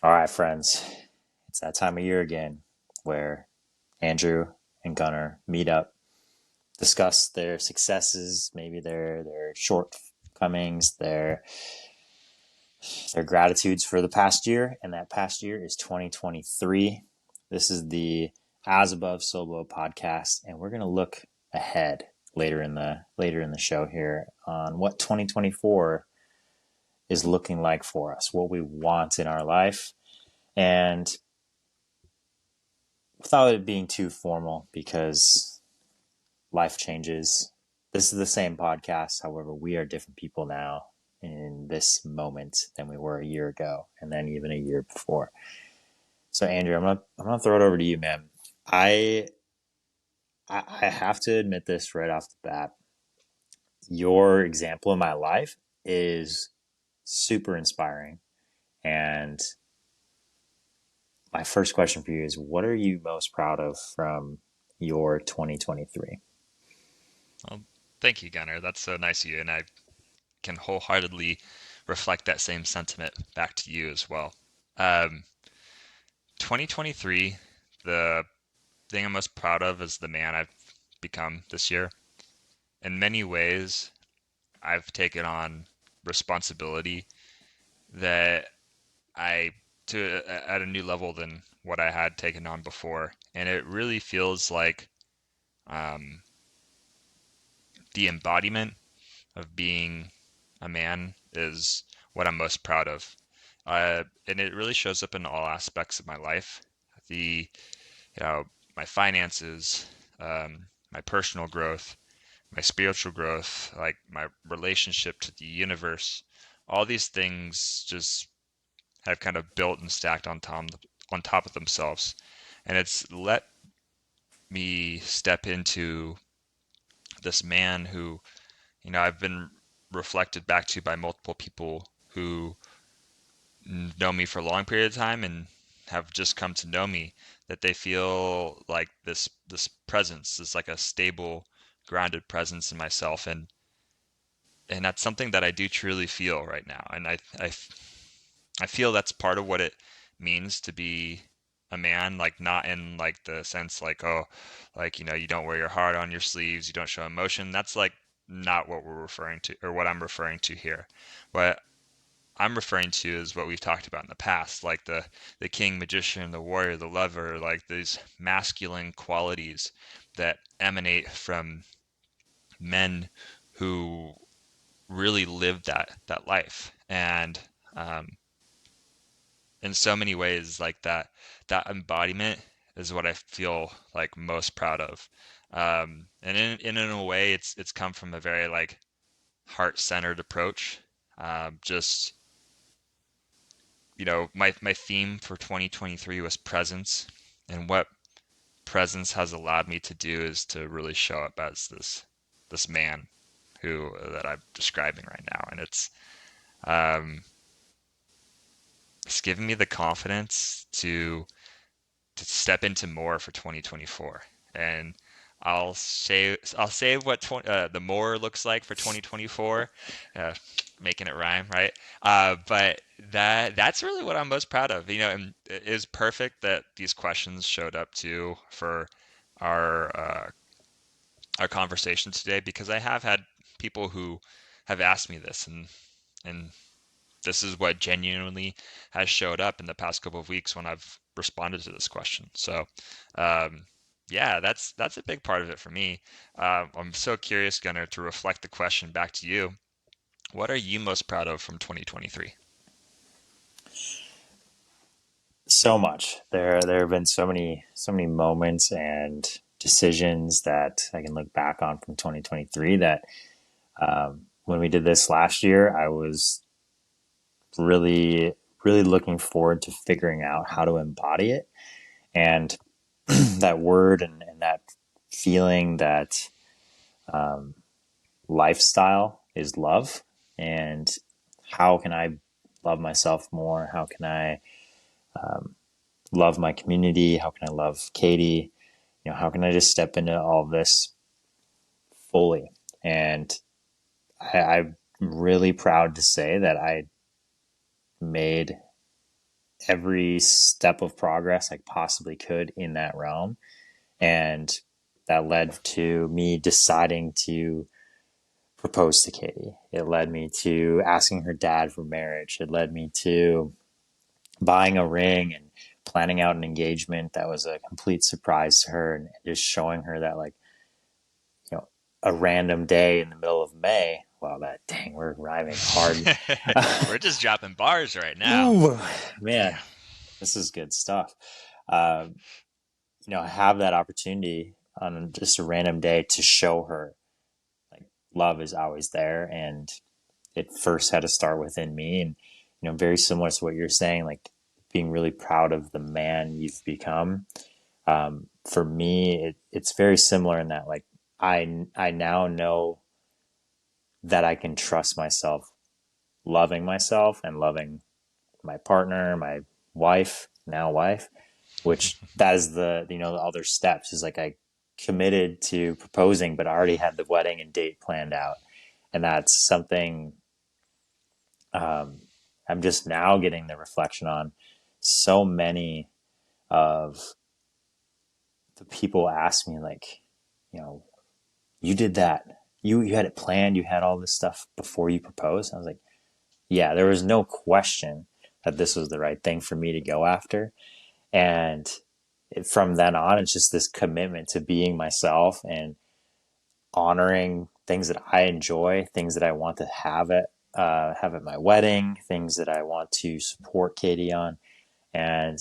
All right, friends, it's that time of year again where Andrew and Gunnar meet up, discuss their successes, maybe their shortcomings, their gratitudes for the past year, and that past year is 2023. This is the As Above So Below podcast, and we're going to look ahead later in the show here on what 2024 is looking like for us, what we want in our life, and without it being too formal because life changes. This is the same podcast. However, we are different people now in this moment than we were a year ago and then even a year before. So Andrew, I'm gonna throw it over to you, man. I I have to admit this right off the bat. Your example in my life is super inspiring. And my first question for you is what are you most proud of from your 2023? Well, thank you, Gunnar. That's so nice of you, and I can wholeheartedly reflect that same sentiment back to you as well. Um, 2023, the thing I'm most proud of is the man I've become this year. In many ways, I've taken on responsibility that I to at a new level than what I had taken on before, and it really feels like um, the embodiment of being a man is what I'm most proud of. And it really shows up in all aspects of my life. The, you know, my finances, my personal growth, my spiritual growth, like my relationship to the universe. All these things just have kind of built and stacked on top of themselves. And it's let me step into this man who, I've been reflected back to by multiple people who know me for a long period of time and have just come to know me, that they feel like this presence is like a stable, grounded presence in myself, and that's something that I do truly feel right now. And I feel that's part of what it means to be a man, like not in like the sense like, oh, like, you don't wear your heart on your sleeves, you don't show emotion. That's like not what we're referring to, or what I'm referring to here. What I'm referring to is what we've talked about in the past, like the king, magician, the warrior, the lover, like these masculine qualities that emanate from men who really lived that life. And um, in so many ways, like that embodiment is what I feel like most proud of. And in a way, it's come from a very like heart-centered approach. Just my theme for 2023 was presence, and what presence has allowed me to do is to really show up as this man who that I'm describing right now, and um, it's given me the confidence to step into more for 2024. And I'll say what the more looks like for 2024, uh, making it rhyme, right? But that's really what I'm most proud of. And it is perfect that these questions showed up too for our uh, our conversation today, because I have had people who have asked me this, and this is what genuinely has showed up in the past couple of weeks when I've responded to this question. So, um, yeah, that's a big part of it for me. I'm so curious, Gunnar, to reflect the question back to you. What are you most proud of from 2023? So much. There have been so many moments and decisions that I can look back on from 2023 that when we did this last year, I was really looking forward to figuring out how to embody it. And that word and that feeling, that um, lifestyle is love. And how can I love myself more? How can I love my community? How can I love Katie? How can I just step into all of this fully? And I'm really proud to say that I made every step of progress I possibly could in that realm. And that led to me deciding to propose to Katie. It led me to asking her dad for marriage. It led me to buying a ring and planning out an engagement that was a complete surprise to her, and just showing her that, like, a random day in the middle of May. Wow, that dang, we're rhyming hard. We're just dropping bars right now. Ooh, man, Damn. this is good stuff. Uh, have that opportunity on just a random day to show her, like, love is always there, and it first had to start within me. And very similar to what you're saying, like being really proud of the man you've become. For me, it's very similar in that, like, I now know that I can trust myself and loving my partner, my wife, which that is the other steps, is like I committed to proposing, but I already had the wedding and date planned out. And that's something, um, I'm just now getting the reflection on. So many of the people ask me, like, you know, you did that. You had it planned. You had all this stuff before you proposed. I was like, yeah, there was no question that this was the right thing for me to go after. And from then on, it's just this commitment to being myself and honoring things that I enjoy, things that I want to have at my wedding, things that I want to support Katie on. And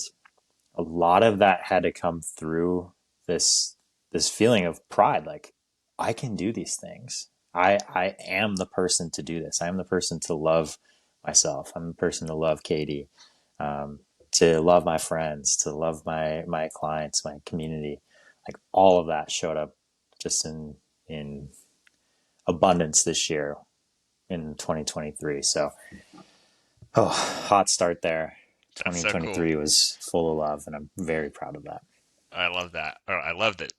a lot of that had to come through this this feeling of pride, like, I can do these things. I am the person to do this. I'm the person to love myself. I'm the person to love Katie, um, to love my friends, to love my clients, my community. Like, all of that showed up just in abundance this year in 2023. So, oh, hot start there. That's so cool. 2023 was full of love, and I'm very proud of that. I love that. Oh, I loved it.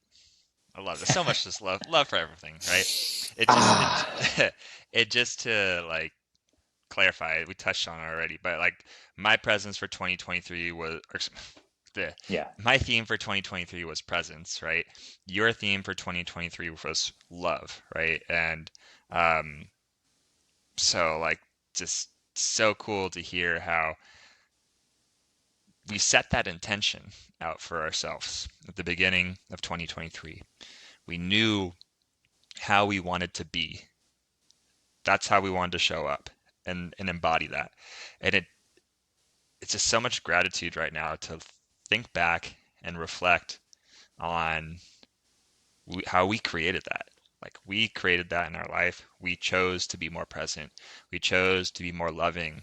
I loved it. So much just love for everything, right? It just Ah, it it just to like clarify, we touched on it already, but like my presence for 2023 was or, the yeah. my theme for 2023 was presence, right? Your theme for 2023 was love, right? And um so like just so cool to hear how we set that intention out for ourselves at the beginning of 2023. We knew how we wanted to be. That's how we wanted to show up and embody that. And it's just so much gratitude right now to think back and reflect on how we created that. Like we created that in our life. We chose to be more present. We chose to be more loving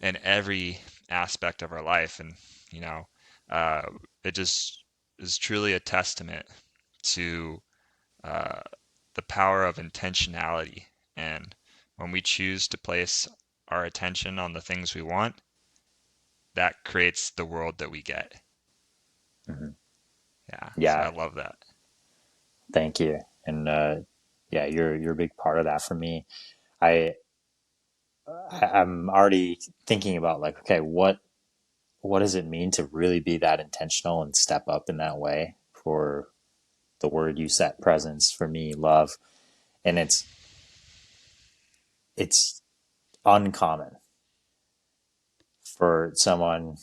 in every aspect of our life. And, you know, uh, it just is truly a testament to uh, the power of intentionality. And when we choose to place our attention on the things we want, that creates the world that we get. Mhm. Yeah, so I Yeah. love that. Thank you. And yeah, you're a big part of that for me. I I'm already thinking about, like, okay, what does it mean to really be that intentional and step up in that way? For the word you set, presence, for me, love. And it's uncommon for someone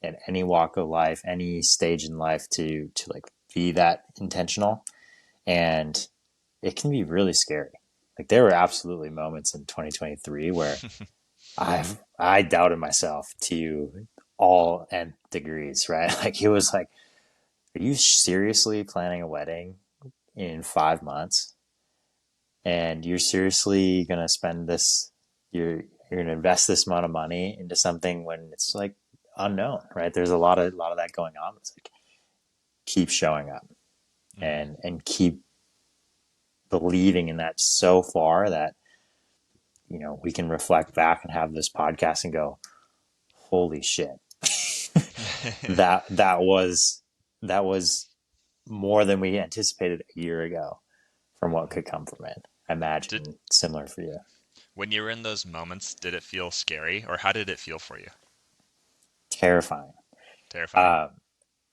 in any walk of life, any stage in life, to like be that intentional. And it can be really scary. Like, there were absolutely moments in 2023 where I doubted myself to all nth degrees, right? Like, it was like, are you seriously planning a wedding in 5 months? And you're seriously gonna spend this, you're gonna invest this amount of money into something when it's like unknown, right? There's a lot of that going on. It's like, keep showing up Hmm. and keep believing in that so far that we can reflect back and have this podcast and go, holy shit, that that was more than we anticipated a year ago from what Hmm. could come from it. I Did imagine similar for you. when you were in those moments, did it feel scary or how did it feel for you? terrifying. Terrifying.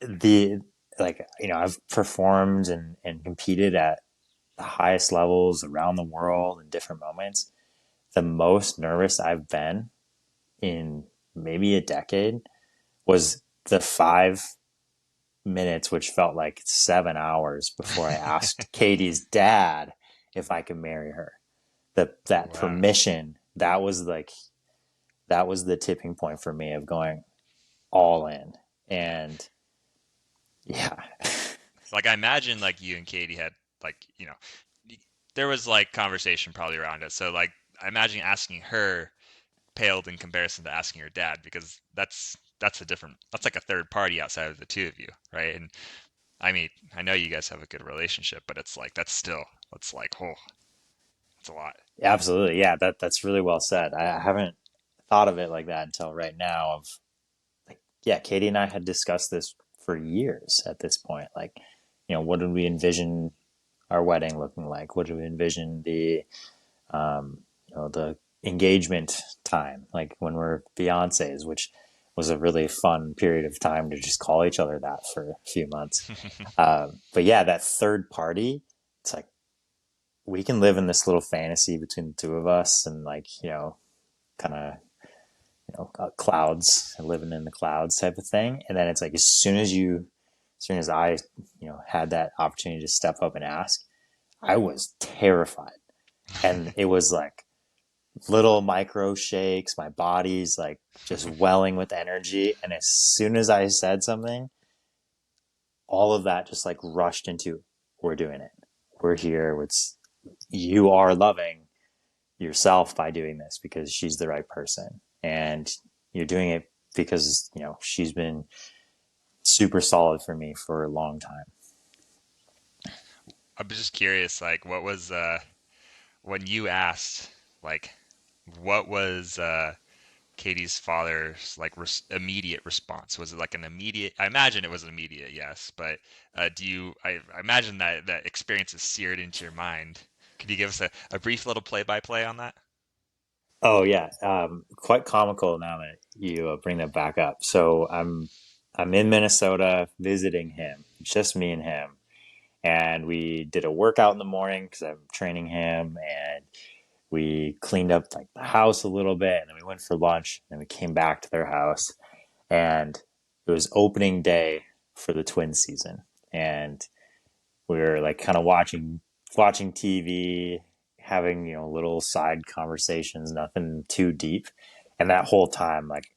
Um, the like I've performed and competed at the highest levels around the world in different moments. The most nervous I've been in maybe a decade was the 5 minutes, which felt like 7 hours before I asked Katie's dad if I could marry her. That Wow. permission, that was the tipping point for me of going all in. And yeah. Like I imagine like you and Katie had like, there was like conversation probably around it. So like I imagine asking her paled in comparison to asking your dad because that's like a third party outside of the two of you, right? And I mean, I know you guys have a good relationship, but it's like that's like, oh, it's a lot. Absolutely. Yeah, that's really well said. I haven't thought of it like that until right now of like, yeah, Katie and I had discussed this for years at this point. Like, what did we envision our wedding looking like? What did we envision the engagement time, like when we're fiancés, which was a really fun period of time to just call each other that for a few months. But yeah, that third party, it's like we can live in this little fantasy between the two of us and like, kind of, clouds, living in the clouds type of thing. And then it's like, as soon as I, had that opportunity to step up and ask, I was terrified. And it was like little micro shakes. My body's like just welling with energy. And as soon as I said something, all of that just like rushed into, we're doing it. We're here. You are loving yourself by doing this because she's the right person. And you're doing it because, she's been super solid for me for a long time. I'm just curious, like, what was when you asked, like, what was Katie's father's like immediate response? Was it like an immediate? I imagine it was an immediate yes, but I imagine that experience is seared into your mind. Could you give us a brief little play-by-play on that? Oh yeah, quite comical now that you bring that back up. So I'm in Minnesota visiting him, just me and him, and we did a workout in the morning because I'm training him, and we cleaned up like the house a little bit, and then we went for lunch, and we came back to their house, and it was opening day for the twin season, and we were like kind of watching TV, having little side conversations, nothing too deep, and that whole time like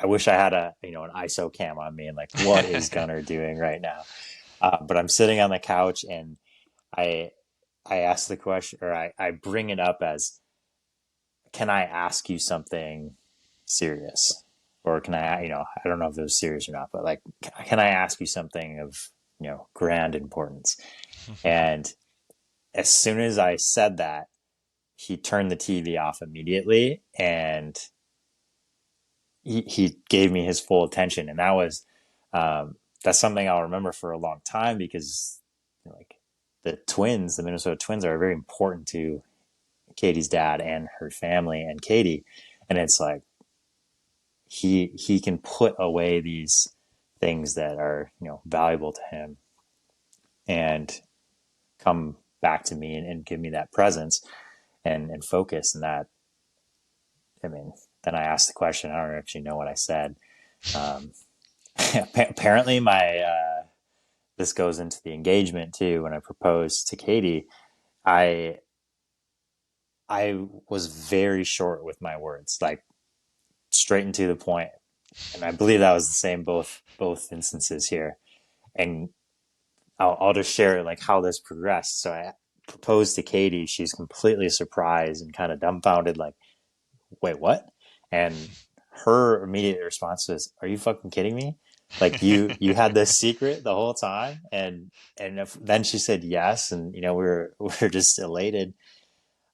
I wish I had an ISO cam on me and like what is Gunnar doing right now? But I'm sitting on the couch and I I ask the question or I bring it up as, can I ask you something serious? Or can I don't know if it was serious or not, but like, can I ask you something of, grand importance? And as soon as I said that, he turned the TV off immediately and he gave me his full attention. And that's something I'll remember for a long time because like the Minnesota Twins are very important to Katie's dad and her family and Katie. And it's like, he can put away these things that are, valuable to him and come back to me and give me that presence and focus. And that, I mean, then I asked the question. I don't actually know what I said. Um, apparently this goes into the engagement too. When I proposed to Katie, I, I was very short with my words, like straight and to the point. And I believe that was the same both instances here. And I'll just share like how this progressed. So I proposed to Katie. She's completely surprised and kind of dumbfounded, like, wait, what? And her immediate response was, "Are you fucking kidding me? Like you had this secret the whole time?" Then she said yes, and we were just elated.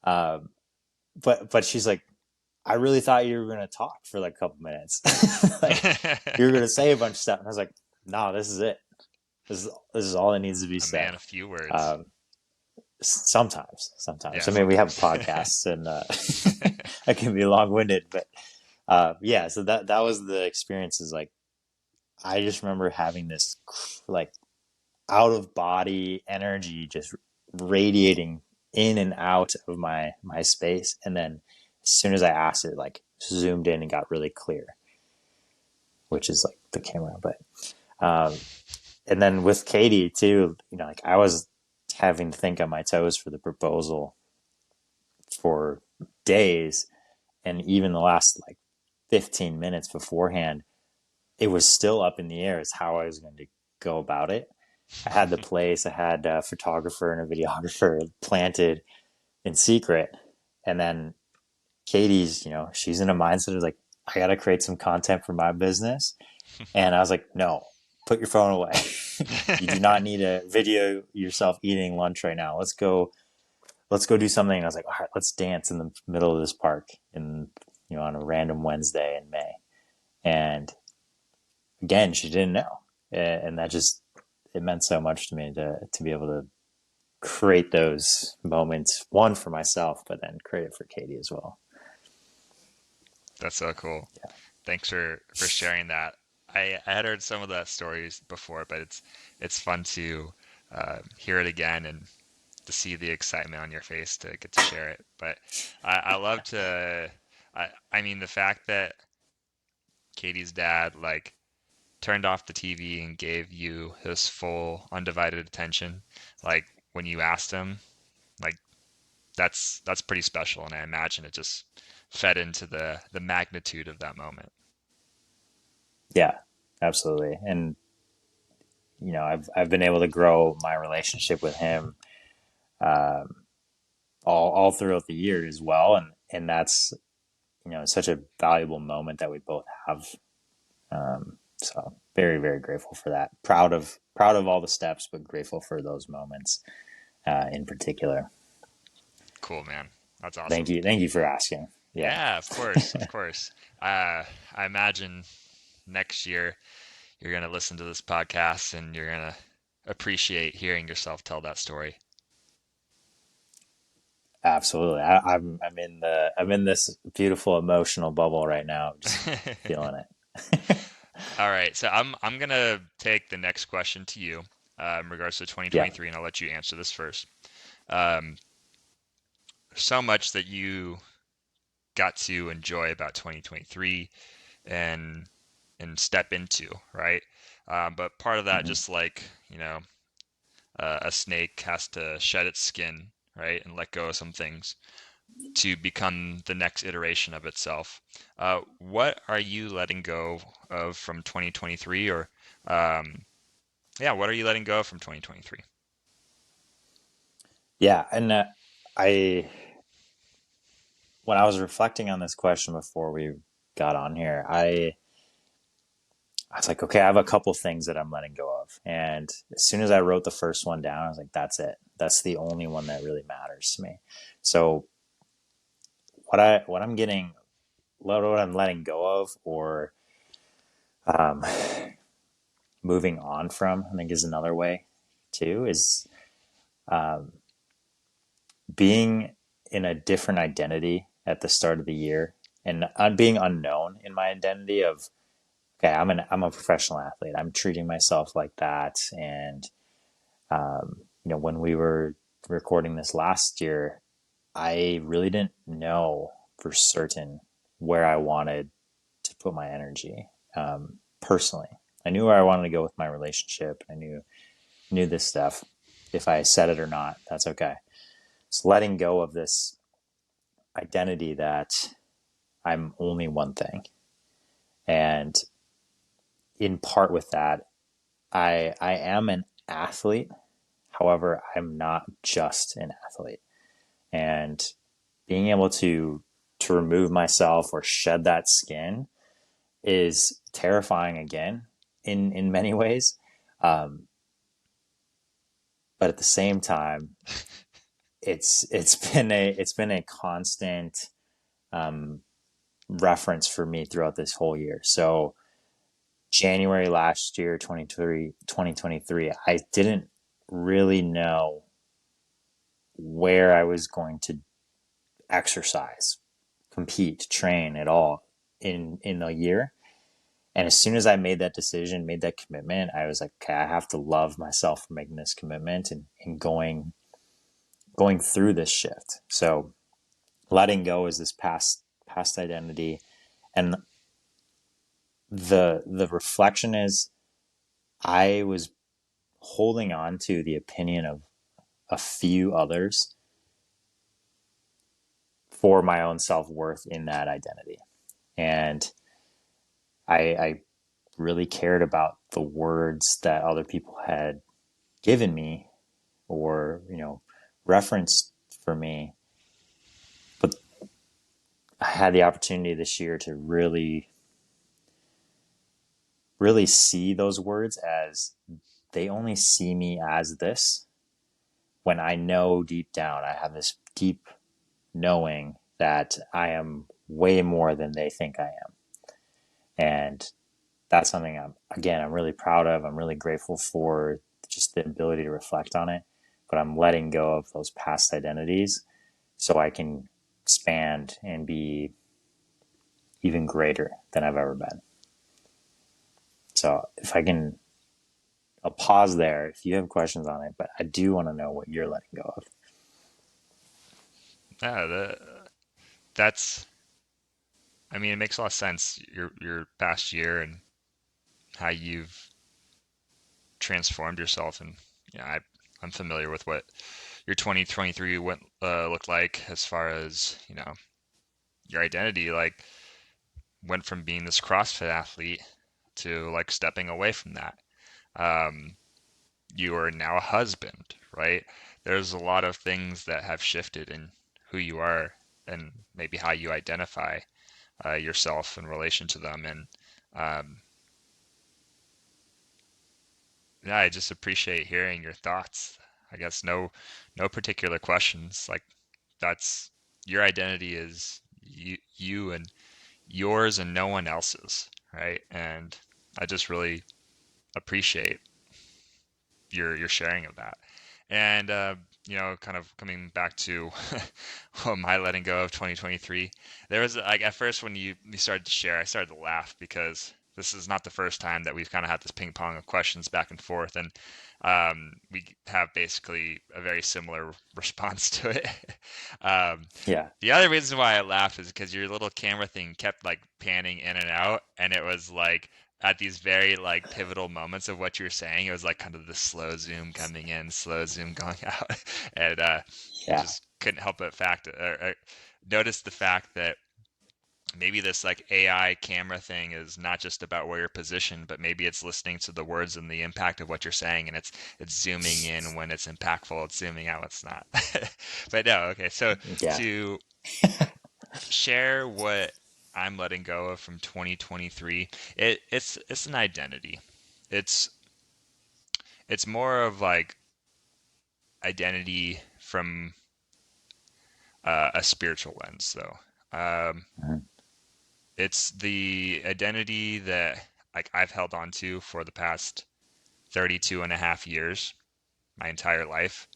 Um, but she's like, "I really thought you were gonna talk for like a couple minutes, like you were gonna say a bunch of stuff." And I was like, "No, this is it. This is all that needs to be A said." man of few words. Um, sometimes. Yeah, I mean, we have sometimes. podcasts, and I can be long winded, but Yeah, so that was the experience. Is like I just remember having this like out of body energy just radiating in and out of my space, and then as soon as I asked it, like zoomed in and got really clear, which is like the camera. But um, and then with Katie too, like I was having to think on my toes for the proposal for days, and even the last like 15 minutes beforehand, it was still up in the air as how I was going to go about it. I had the place, I had a photographer and a videographer planted in secret. And then Katie's, she's in a mindset of like, I got to create some content for my business. And I was like, no, put your phone away. You do not need to video yourself eating lunch right now. Let's go do something. And I was like, all right, let's dance in the middle of this park on a random Wednesday in May. And again, she didn't know. And that just, it meant so much to me to be able to create those moments, one for myself, but then create it for Katie as well. That's so cool. Thanks for sharing that. I had heard some of that stories before, but it's fun to hear it again and to see the excitement on your face to get to share it. But I love to. I mean, the fact that Katie's dad like turned off the TV and gave you his full undivided attention, like when you asked him, like that's pretty special, and I imagine it just fed into the magnitude of that moment. Yeah, absolutely. And I've been able to grow my relationship with him um, all throughout the year as well, and that's such a valuable moment that we both have. So very very grateful for that. Proud of all the steps, but grateful for those moments in particular. Cool, man. That's Thank awesome. you, thank you for asking. Yeah, Yeah, of course, of course. I imagine next year you're gonna listen to this podcast and you're gonna appreciate hearing yourself tell that story. absolutely. I'm in this beautiful emotional bubble right now, just feeling it. All right, so I'm gonna take the next question to you in regards to Yeah. 2023, and I'll let you answer this first. Um, so much that you got to enjoy about 2023 and step into, right? But part of that, Hmm. just like a snake has to shed its skin, right, and let go of some things to become the next iteration of itself. What are you letting go of from 2023, or um, yeah, what are you letting go of from 2023? Yeah, and I when I was reflecting on this question before we got on here, I was like, okay, I have a couple things that I'm letting go of. And as soon as I wrote the first one down, I was like, that's it. That's the only one that really matters to me. So what I'm getting, what I'm letting go of, or um, moving on from, I think is another way too, is um, being in a different identity at the start of the year and being unknown in my identity of, okay, I'm a professional athlete. I'm treating myself like that. And when we were recording this last year, I really didn't know for certain where I wanted to put my energy personally. I knew where I wanted to go with my relationship. I knew this stuff. If I said it or not, that's okay. It's letting go of this identity that I'm only one thing. And in part with that, I am an athlete. However, I'm not just an athlete. And being able to remove myself or shed that skin is terrifying again in many ways. Um, but at the same time, it's been a constant um, reference for me throughout this whole year. So January last year, 2023, I didn't really know where I was going to exercise, compete, train at all in a year. And as soon as I made that decision, made that commitment, I was like, okay, I have to love myself for making this commitment and going through this shift. So letting go is this past identity. And the reflection is I was holding on to the opinion of a few others for my own self-worth in that identity. And I really cared about the words that other people had given me or, referenced for me. But I had the opportunity this year to really, really see those words as they only see me as this when I know deep down, I have this deep knowing that I am way more than they think I am. And that's something I'm really proud of. I'm really grateful for just the ability to reflect on it, but I'm letting go of those past identities so I can expand and be even greater than I've ever been. So if I can, I'll pause there if you have questions on it, but I do want to know what you're letting go of. Yeah, that's. I mean, it makes a lot of sense. Your past year and how you've transformed yourself, and yeah, I'm familiar with what your 2023 looked like as far as your identity. Like went from being this CrossFit athlete to like stepping away from that. Um, you are now a husband, right? There's a lot of things that have shifted in who you are and maybe how you identify yourself in relation to them. And um, yeah, I just appreciate hearing your thoughts. I guess no particular questions. Like that's your identity is you and yours and no one else's, right? And I just really appreciate your sharing of that. And kind of coming back to my letting go of 2023, there was like at first when you started to share, I started to laugh because this is not the first time that we've kind of had this ping pong of questions back and forth, and we have basically a very similar response to it. um, Yeah. the other reason why I laughed is because your little camera thing kept like panning in and out, and it was like at these very like pivotal moments of what you were saying, it was like kind of the slow zoom coming in, slow zoom going out, and Yeah. just couldn't help but notice the fact that maybe this like AI camera thing is not just about where you're positioned, but maybe it's listening to the words and the impact of what you're saying, and it's zooming in when it's impactful, it's zooming out when it's not. But no, okay. So Yeah. to share what I'm letting go of from 2023, it's an identity. It's it's more of like identity from a spiritual lens, though. Mhm. It's the identity that like I've held on to for the past 32 and a half years, my entire life.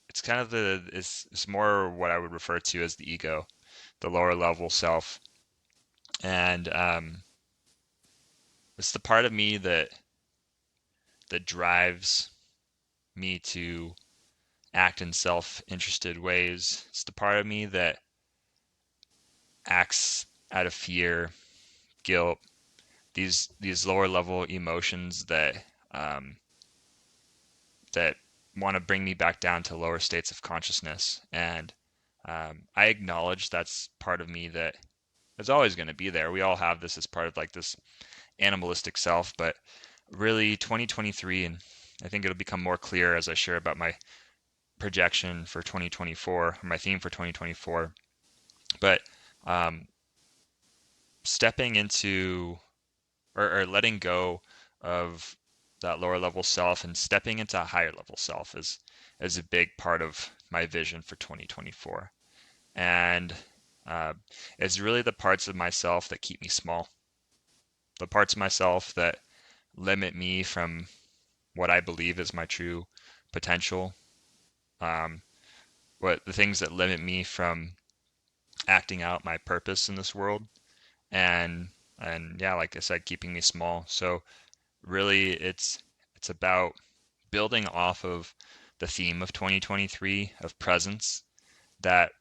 It's kind of it's more what I would refer to as the ego, the lower level self, and it's the part of me that drives me to act in self-interested ways. It's the part of me that acts out of fear, guilt, these lower level emotions um, that want to bring me back down to lower states of consciousness. And I acknowledge that's part of me that is always going to be there. We all have this as part of like this animalistic self, but really 2023, and I think it'll become more clear as I share about my projection for 2024, or my theme for 2024. But um, stepping into or letting go of that lower level self and stepping into a higher level self is a big part of my vision for 2024. And uh, it's really the parts of myself that keep me small, the parts of myself that limit me from what I believe is my true potential, um, what the things that limit me from acting out my purpose in this world. and yeah, like I said, keeping me small. So really, it's about building off of the theme of 2023 of presence, that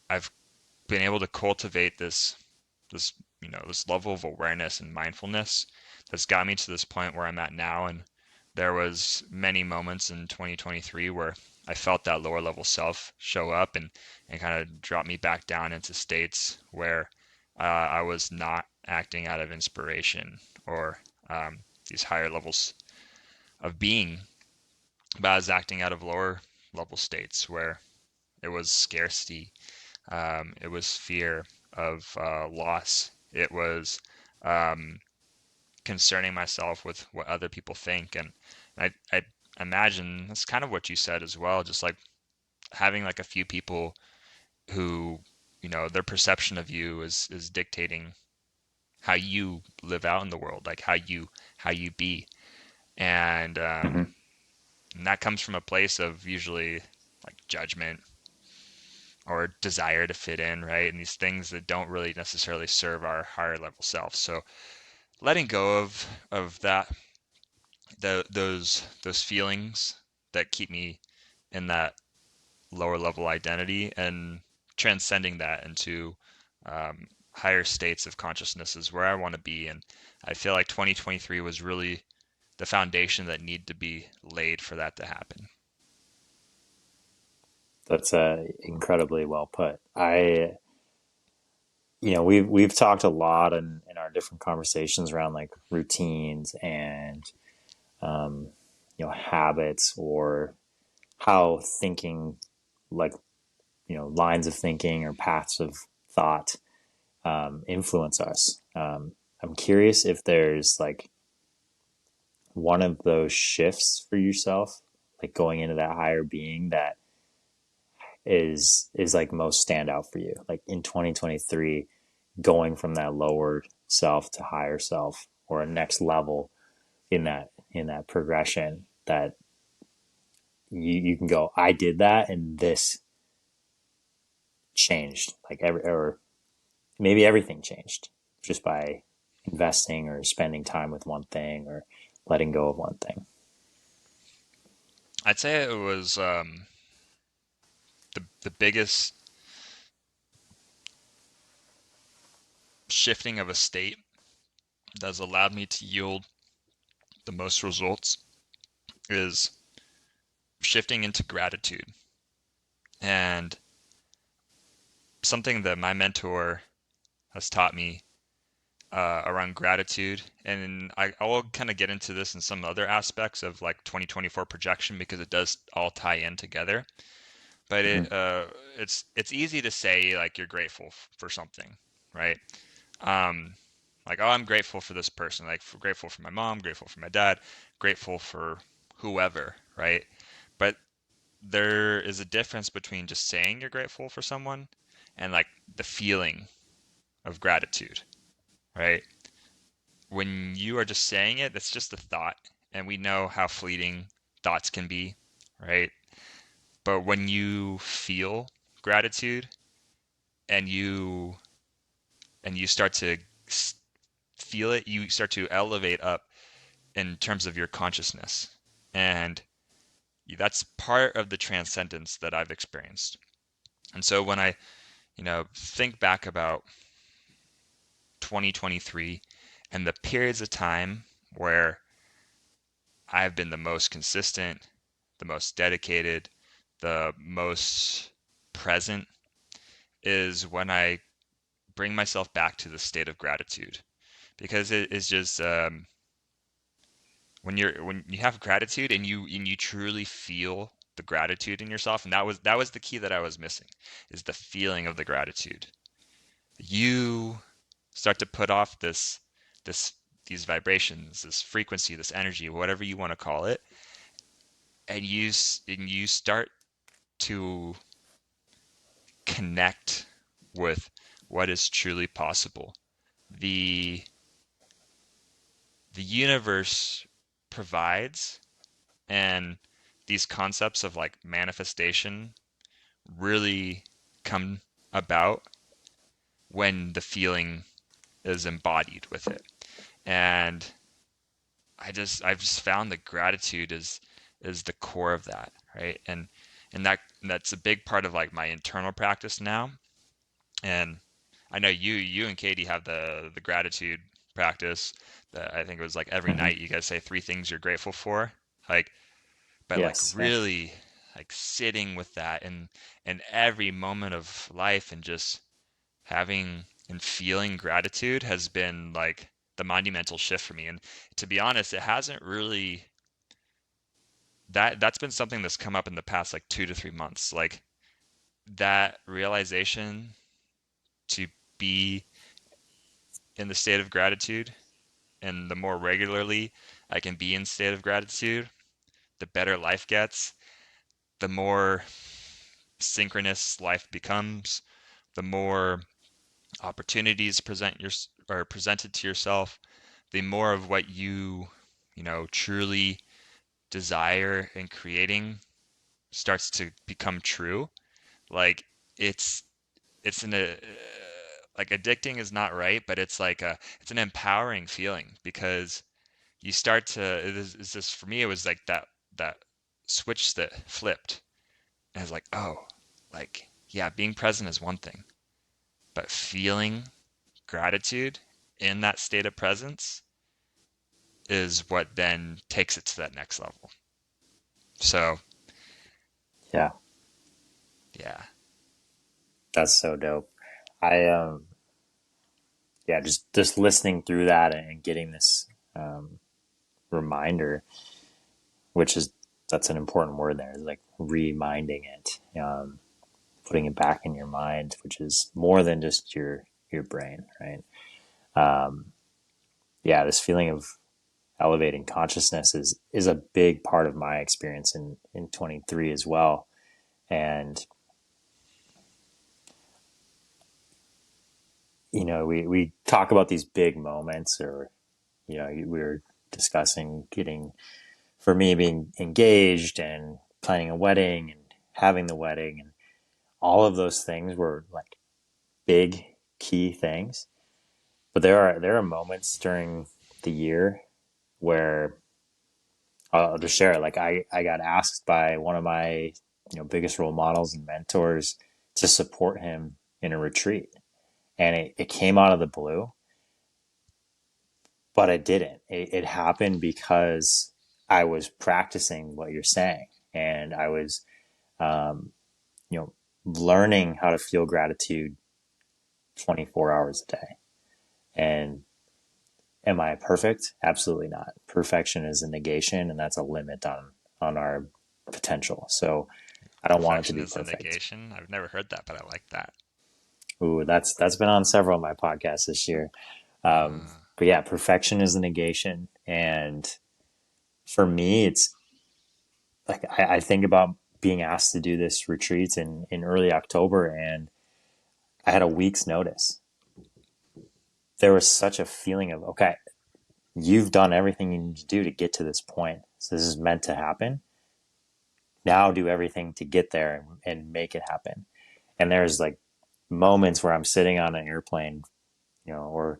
I've been able to cultivate this this level of awareness and mindfulness that's got me to this point where I'm at now. And there was many moments in 2023 where I felt that lower level self show up and kind of drop me back down into states where I was not acting out of inspiration or these higher levels of being, but I was acting out of lower level states where it was scarcity, it was fear of loss. It was um, concerning myself with what other people think. And I imagine that's kind of what you said as well, just like having like a few people who, their perception of you is dictating how you live out in the world, like how you be. And, Hmm. and that comes from a place of usually like judgment or desire to fit in, right? And these things that don't really necessarily serve our higher level self. So letting go of that, those feelings that keep me in that lower level identity, and transcending that into higher states of consciousness is where I want to be. And I feel like 2023 was really the foundation that needed to be laid for that to happen. That's incredibly well put. We've talked a lot in our different conversations around like routines and um, habits, or how thinking, like lines of thinking or paths of thought influence us. I'm curious if there's like one of those shifts for yourself, like going into that higher being, that is like most standout for you, like in 2023, going from that lower self to higher self, or a next level in that progression, that you can go, I did that and this changed, like or maybe everything changed just by investing or spending time with one thing or letting go of one thing. I'd say it was the biggest shifting of a state that has allowed me to yield the most results is shifting into gratitude. And something that my mentor has taught me around gratitude, and I'll kind of get into this in some other aspects of like 2024 projection because it does all tie in together. But Mm-hmm. it's easy to say like you're grateful for something, right? Um, like, oh, I'm grateful for this person, like grateful for my mom, grateful for my dad, grateful for whoever, right? But there is a difference between just saying you're grateful for someone and like the feeling of gratitude, right? When you are just saying it, it's just a thought, and we know how fleeting thoughts can be, right? But when you feel gratitude and you start to feel it, you start to elevate up in terms of your consciousness. And that's part of the transcendence that I've experienced. And so when I, think back about 2023 and the periods of time where I've been the most consistent, the most dedicated, the most present, is when I bring myself back to the state of gratitude. Because it is just when you have gratitude and you truly feel the gratitude in yourself, and that was the key that I was missing, is the feeling of the gratitude. You start to put off this these vibrations, this frequency, this energy, whatever you want to call it, and you start to connect with what is truly possible. The the universe provides, and these concepts of like manifestation really come about when the feeling is embodied with it. And I've just found that gratitude is the core of that, right? And that's a big part of like my internal practice now. And I know you and Katie have the gratitude practice that I think it was like every Hmm. night you guys say three things you're grateful for. Like, but like Yes. Yeah. really like sitting with that in every moment of life and just having and feeling gratitude has been like the monumental shift for me. And to be honest, it hasn't really that's been something that's come up in the past like 2 to 3 months. Like that realization to be in the state of gratitude, and the more regularly I can be in state of gratitude, the better life gets, the more synchronous life becomes, the more opportunities are presented to yourself, the more of what you truly desire in creating starts to become true. Like it's it's an like addicting is not right, but it's an empowering feeling because you start to it's just for me it was like that switch that flipped and it's like, oh, like yeah, being present is one thing, but feeling gratitude in that state of presence is what then takes it to that next level. So, Yeah. yeah. That's so dope. I yeah, just listening through that and getting this um, reminder, which is that's an important word there, is like reminding it, putting it back in your mind, which is more than just your brain, right? Um, yeah, this feeling of elevating consciousness is a big part of my experience in 23 as well. And we talk about these big moments, or we were discussing getting, for me, being engaged and planning a wedding and having the wedding, and all of those things were like big key things. But there are moments during the year where I'll just share it. Like I got asked by one of my biggest role models and mentors to support him in a retreat, and it came out of the blue, but it didn't. It happened because I was practicing what you're saying, and I was um, you know learning how to feel gratitude 24 hours a day. And am I perfect? Absolutely not. Perfection is a negation, and that's a limit on our potential. So I don't want it to Perfection be is a perfect. negation. I've never heard that, but I like that. Ooh, that's been on several of my podcasts this year. Uh, But yeah, perfection is a negation, and for me, it's like I think about being asked to do this retreat in early October, and I had a week's notice. There was such a feeling of, okay, you've done everything you need to do to get to this point. So this is meant to happen. Now do everything to get there and make it happen. And there's like moments where I'm sitting on an airplane, or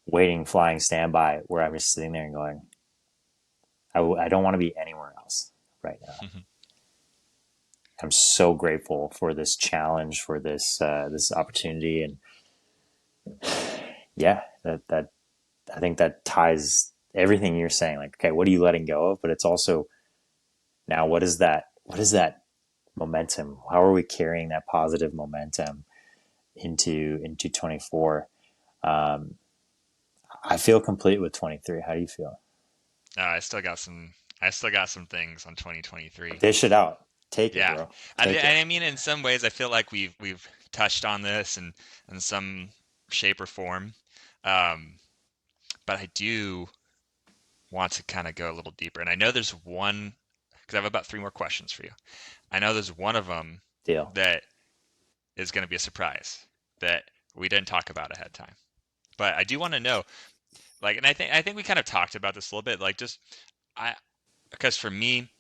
waiting, flying standby, where I'm just sitting there and going, I don't want to be anywhere else right now. I'm so grateful for this challenge, for this opportunity, and yeah, that I think that ties everything you're saying. Like, okay, what are you letting go of? But it's also, now, what is that? What is that momentum? How are we carrying that positive momentum into 24? Um, I feel complete with 23. How do you feel? I still got some. I still got some things on 2023. Dish it out. Take it, Yeah, bro. and Take it. I mean, in some ways, I feel like we've touched on this in some shape or form, um, but I do want to kind of go a little deeper. And I know there's one because I have about three more questions for you. I know there's one of them Deal. that is going to be a surprise that we didn't talk about ahead of time. But I do want to know, like, and I think we kind of talked about this a little bit, like just I because for me,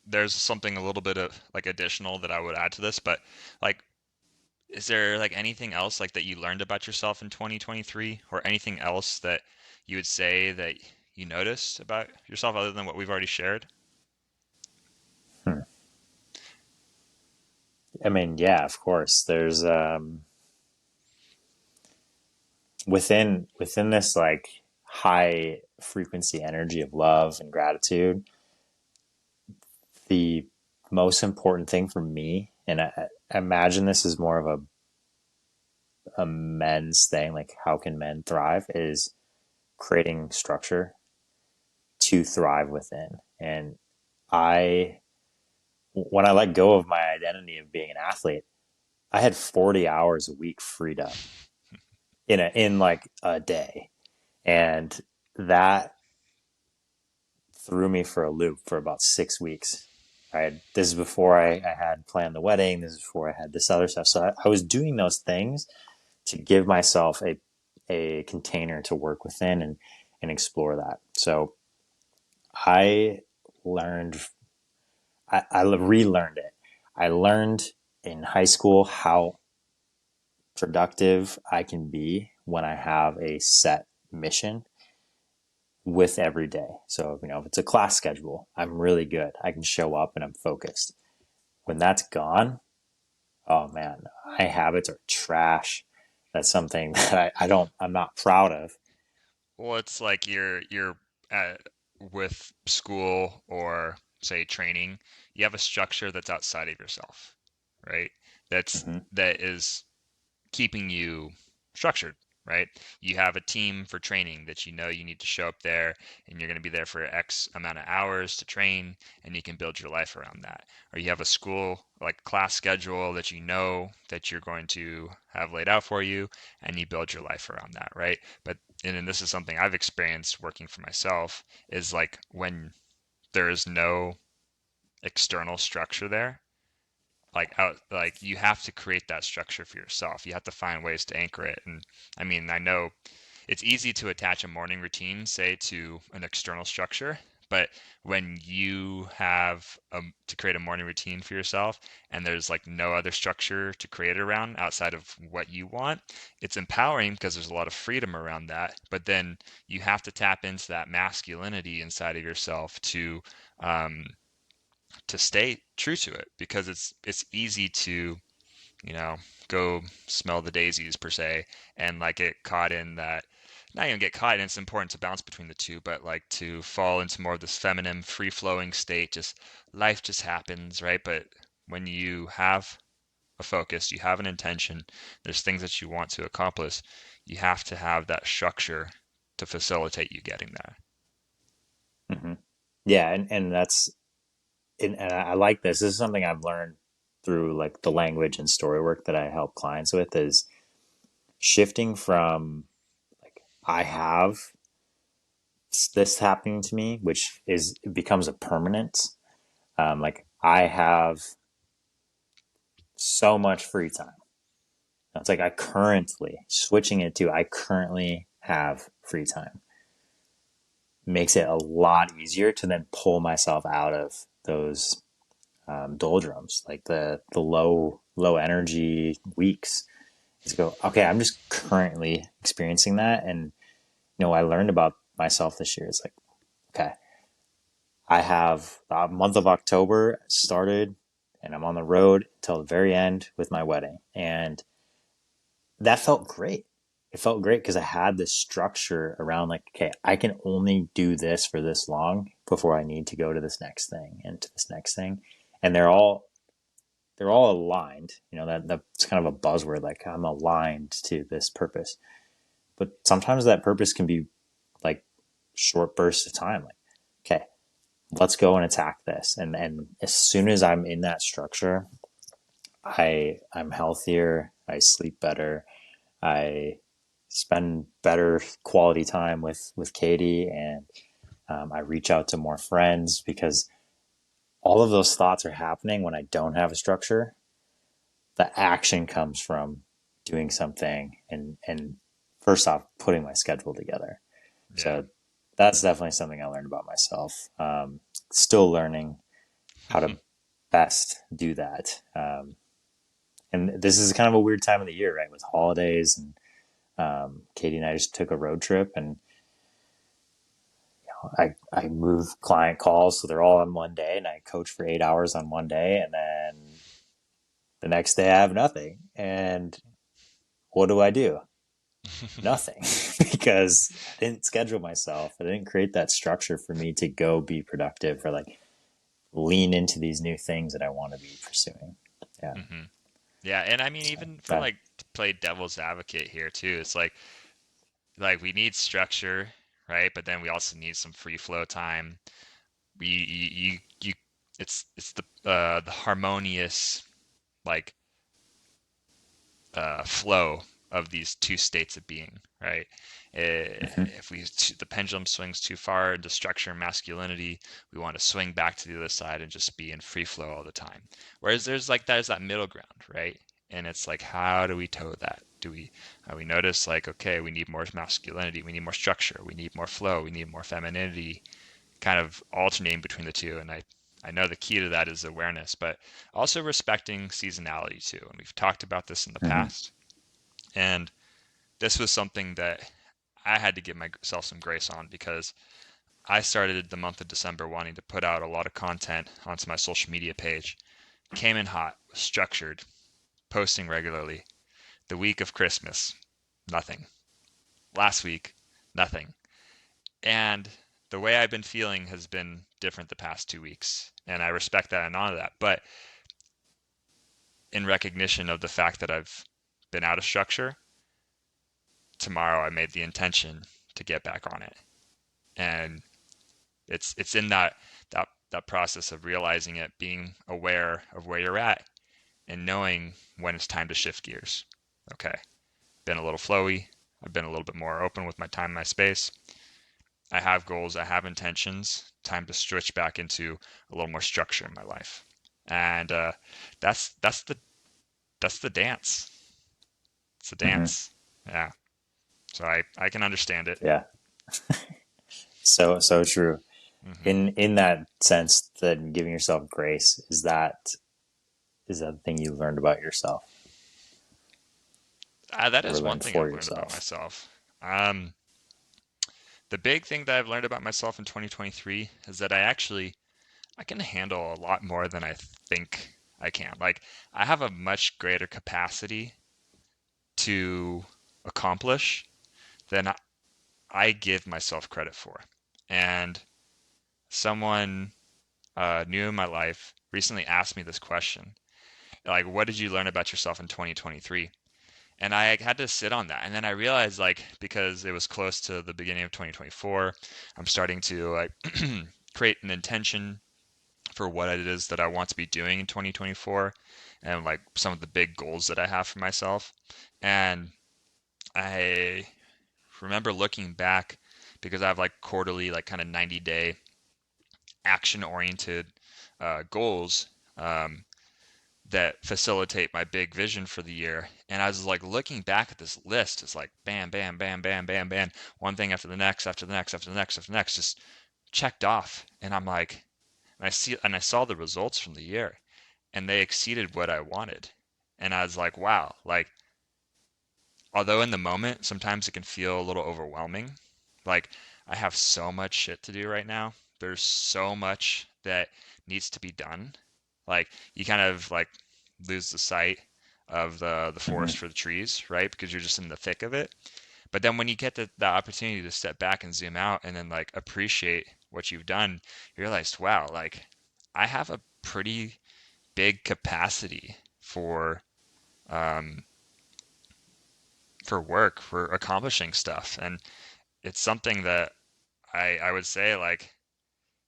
there's something a little bit of like additional that I would add to this, but like is there like anything else like that you learned about yourself in 2023, or anything else that you would say that you noticed about yourself other than what we've already shared? Hmm. I mean, yeah, of course. There's within this like high frequency energy of love and gratitude, the most important thing for me, and I imagine this is more of a men's thing, like how can men thrive, is creating structure to thrive within. And I, when I let go of my identity of being an athlete, I had 40 hours a week freed up in like a day. And that threw me for a loop for about 6 weeks. This is before I had planned the wedding. This is before I had this other stuff. So I was doing those things to give myself a container to work within and explore that. So I learned, I relearned it. I learned in high school how productive I can be when I have a set mission with every day. So, if it's a class schedule, I'm really good. I can show up and I'm focused. When that's gone, oh man, my habits are trash. That's something that I'm not proud of. Well, it's like you're at, with school or say training, you have a structure that's outside of yourself, right? Hmm. That is keeping you structured, right? You have a team for training that you know you need to show up there and you're going to be there for X amount of hours to train, and you can build your life around that. Or you have a school like class schedule that you know that you're going to have laid out for you, and you build your life around that, right? But and then this is something I've experienced working for myself, is like when there is no external structure there, like you have to create that structure for yourself. You have to find ways to anchor it. And I mean, I know it's easy to attach a morning routine, say, to an external structure, but when you have to create a morning routine for yourself and there's like no other structure to create it around outside of what you want, it's empowering because there's a lot of freedom around that. But then you have to tap into that masculinity inside of yourself um, to stay true to it, because it's easy to, you know, go smell the daisies per se, and like get caught in that, not even get caught, and it's important to balance between the two, but like to fall into more of this feminine free flowing state, just life just happens, right? But when you have a focus, you have an intention, there's things that you want to accomplish, you have to have that structure to facilitate you getting there. Hmm. Yeah, and and I like this. This is something I've learned through like the language and story work that I help clients with, is shifting from like I have this happening to me, which is it becomes a permanent. Like I have so much free time. It's like I currently switching it to I currently have free time makes it a lot easier to then pull myself out of those doldrums, like the low energy weeks. Is go, okay, I'm just currently experiencing that, and I learned about myself this year. It's like, okay, I have a month of October started, and I'm on the road till the very end with my wedding, and that felt great. It felt great because I had this structure around like, okay, I can only do this for this long before I need to go to this next thing and to this next thing, and they're all aligned. That's kind of a buzzword. Like I'm aligned to this purpose, but sometimes that purpose can be like short bursts of time. Like, okay, let's go and attack this. And as soon as I'm in that structure, I'm healthier. I sleep better. I spend better quality time with Katie, and I reach out to more friends because all of those thoughts are happening when I don't have a structure. The action comes from doing something and first off putting my schedule together. Yeah. So that's definitely something I learned about myself. Still learning how to best do that. And this is kind of a weird time of the year, right? With holidays and Katie and I just took a road trip, and I move client calls, so they're all on one day, and I coach for 8 hours on one day, and then the next day I have nothing. And what do I do? Nothing, because I didn't schedule myself. I didn't create that structure for me to go be productive or like lean into these new things that I want to be pursuing. Yeah. hmm Yeah, and I mean, So even for that. like to play devil's advocate here too, it's like we need structure, right? But then we also need some free flow time. You it's the harmonious like flow of these two states of being, right? Mhm. If the pendulum swings too far into structure and masculinity, we want to swing back to the other side and just be in free flow all the time. Whereas there's that middle ground, right? And it's like, how do we toe that? We notice like, okay, we need more masculinity, we need more structure, we need more flow, we need more femininity, kind of alternating between the two. And I know the key to that is awareness, but also respecting seasonality too. And we've talked about this in the Mhm. past. And this was something that I had to give myself some grace on because I started the month of December wanting to put out a lot of content onto my social media page. Came in hot, structured, posting regularly. The week of Christmas, nothing. Last week, nothing. And the way I've been feeling has been different the past 2 weeks. And I respect that and honor that. But in recognition of the fact that I've been out of structure, tomorrow I made the intention to get back on it. And it's in that process of realizing it, being aware of where you're at and knowing when it's time to shift gears. Okay, been a little flowy. I've been a little bit more open with my time, my space. I have goals, I have intentions. Time to switch back into a little more structure in my life, and that's that's the that's the dance. It's a Mhm. dance. Yeah. So I can understand it. Yeah. So true. hmm In that sense, that giving yourself grace, is that the thing you learned about yourself That or is one learned thing for I've learned about yourself? myself. Um, the big thing that I've learned about myself in 2023 is that I can handle a lot more than I think I can. Like I have a much greater capacity to accomplish than I give myself credit for. And someone new in my life recently asked me this question, like, what did you learn about yourself in 2023? And I had to sit on that. And then I realized, like, because it was close to the beginning of 2024, I'm starting to like create an intention for what it is that I want to be doing in 2024 and like some of the big goals that I have for myself. And I remember looking back because I have like quarterly, like kind of 90-day action oriented goals. That facilitate my big vision for the year. And I was like looking back at this list, it's like bam, bam, bam, bam, bam, bam, one thing after the next, after the next, after the next, after the next, just checked off. And I'm like, and I saw the results from the year, and they exceeded what I wanted. And I was like, wow, like although in the moment sometimes it can feel a little overwhelming, like I have so much shit to do right now. There's so much that needs to be done. Like you kind of like lose the sight of the Hmm. forest for the trees, right? Because you're just in the thick of it. But then when you get the opportunity to step back and zoom out and then like appreciate what you've done, you realize, wow, like I have a pretty big capacity um, for work, for accomplishing stuff. And it's something that I would say like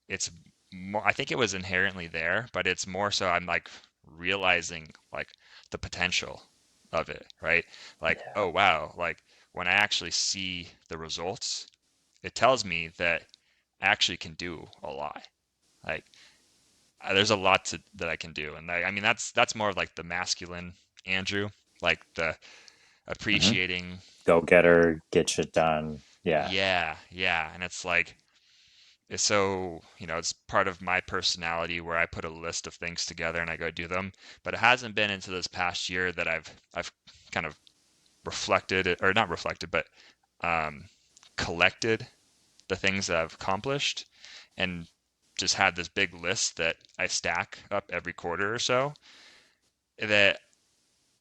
it's more, I think it was inherently there, but it's more so I'm like realizing like the potential of it, right? Like, Yeah. oh wow, like when I actually see the results, it tells me that I actually can do a lot. Like there's a lot that I can do. And I mean that's more of like the masculine Andrew, like the Hmm. appreciating. Go getter, get shit done. Yeah. Yeah, yeah. And it's like so, it's part of my personality where I put a list of things together and I go do them. But it hasn't been into this past year that I've kind of reflected, or not reflected, but um, collected the things that I've accomplished and just had this big list that I stack up every quarter or so, that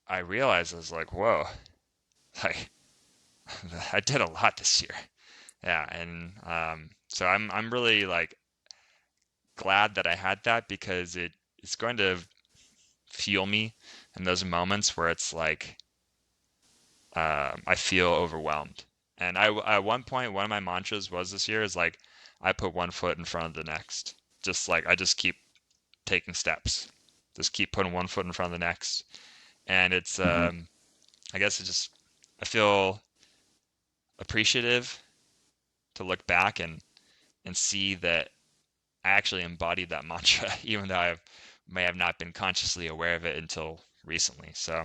I realized I was like, whoa, like I did a lot this year. Yeah, and so I'm really like glad that I had that, because it's going to fuel me in those moments where it's like I feel overwhelmed. And at one point, one of my mantras was this year is like, I put one foot in front of the next. Just like I just keep taking steps, just keep putting one foot in front of the next. And it's Hmm. I guess it just, I feel appreciative to look back and see that I actually embodied that mantra, even though I may have not been consciously aware of it until recently. So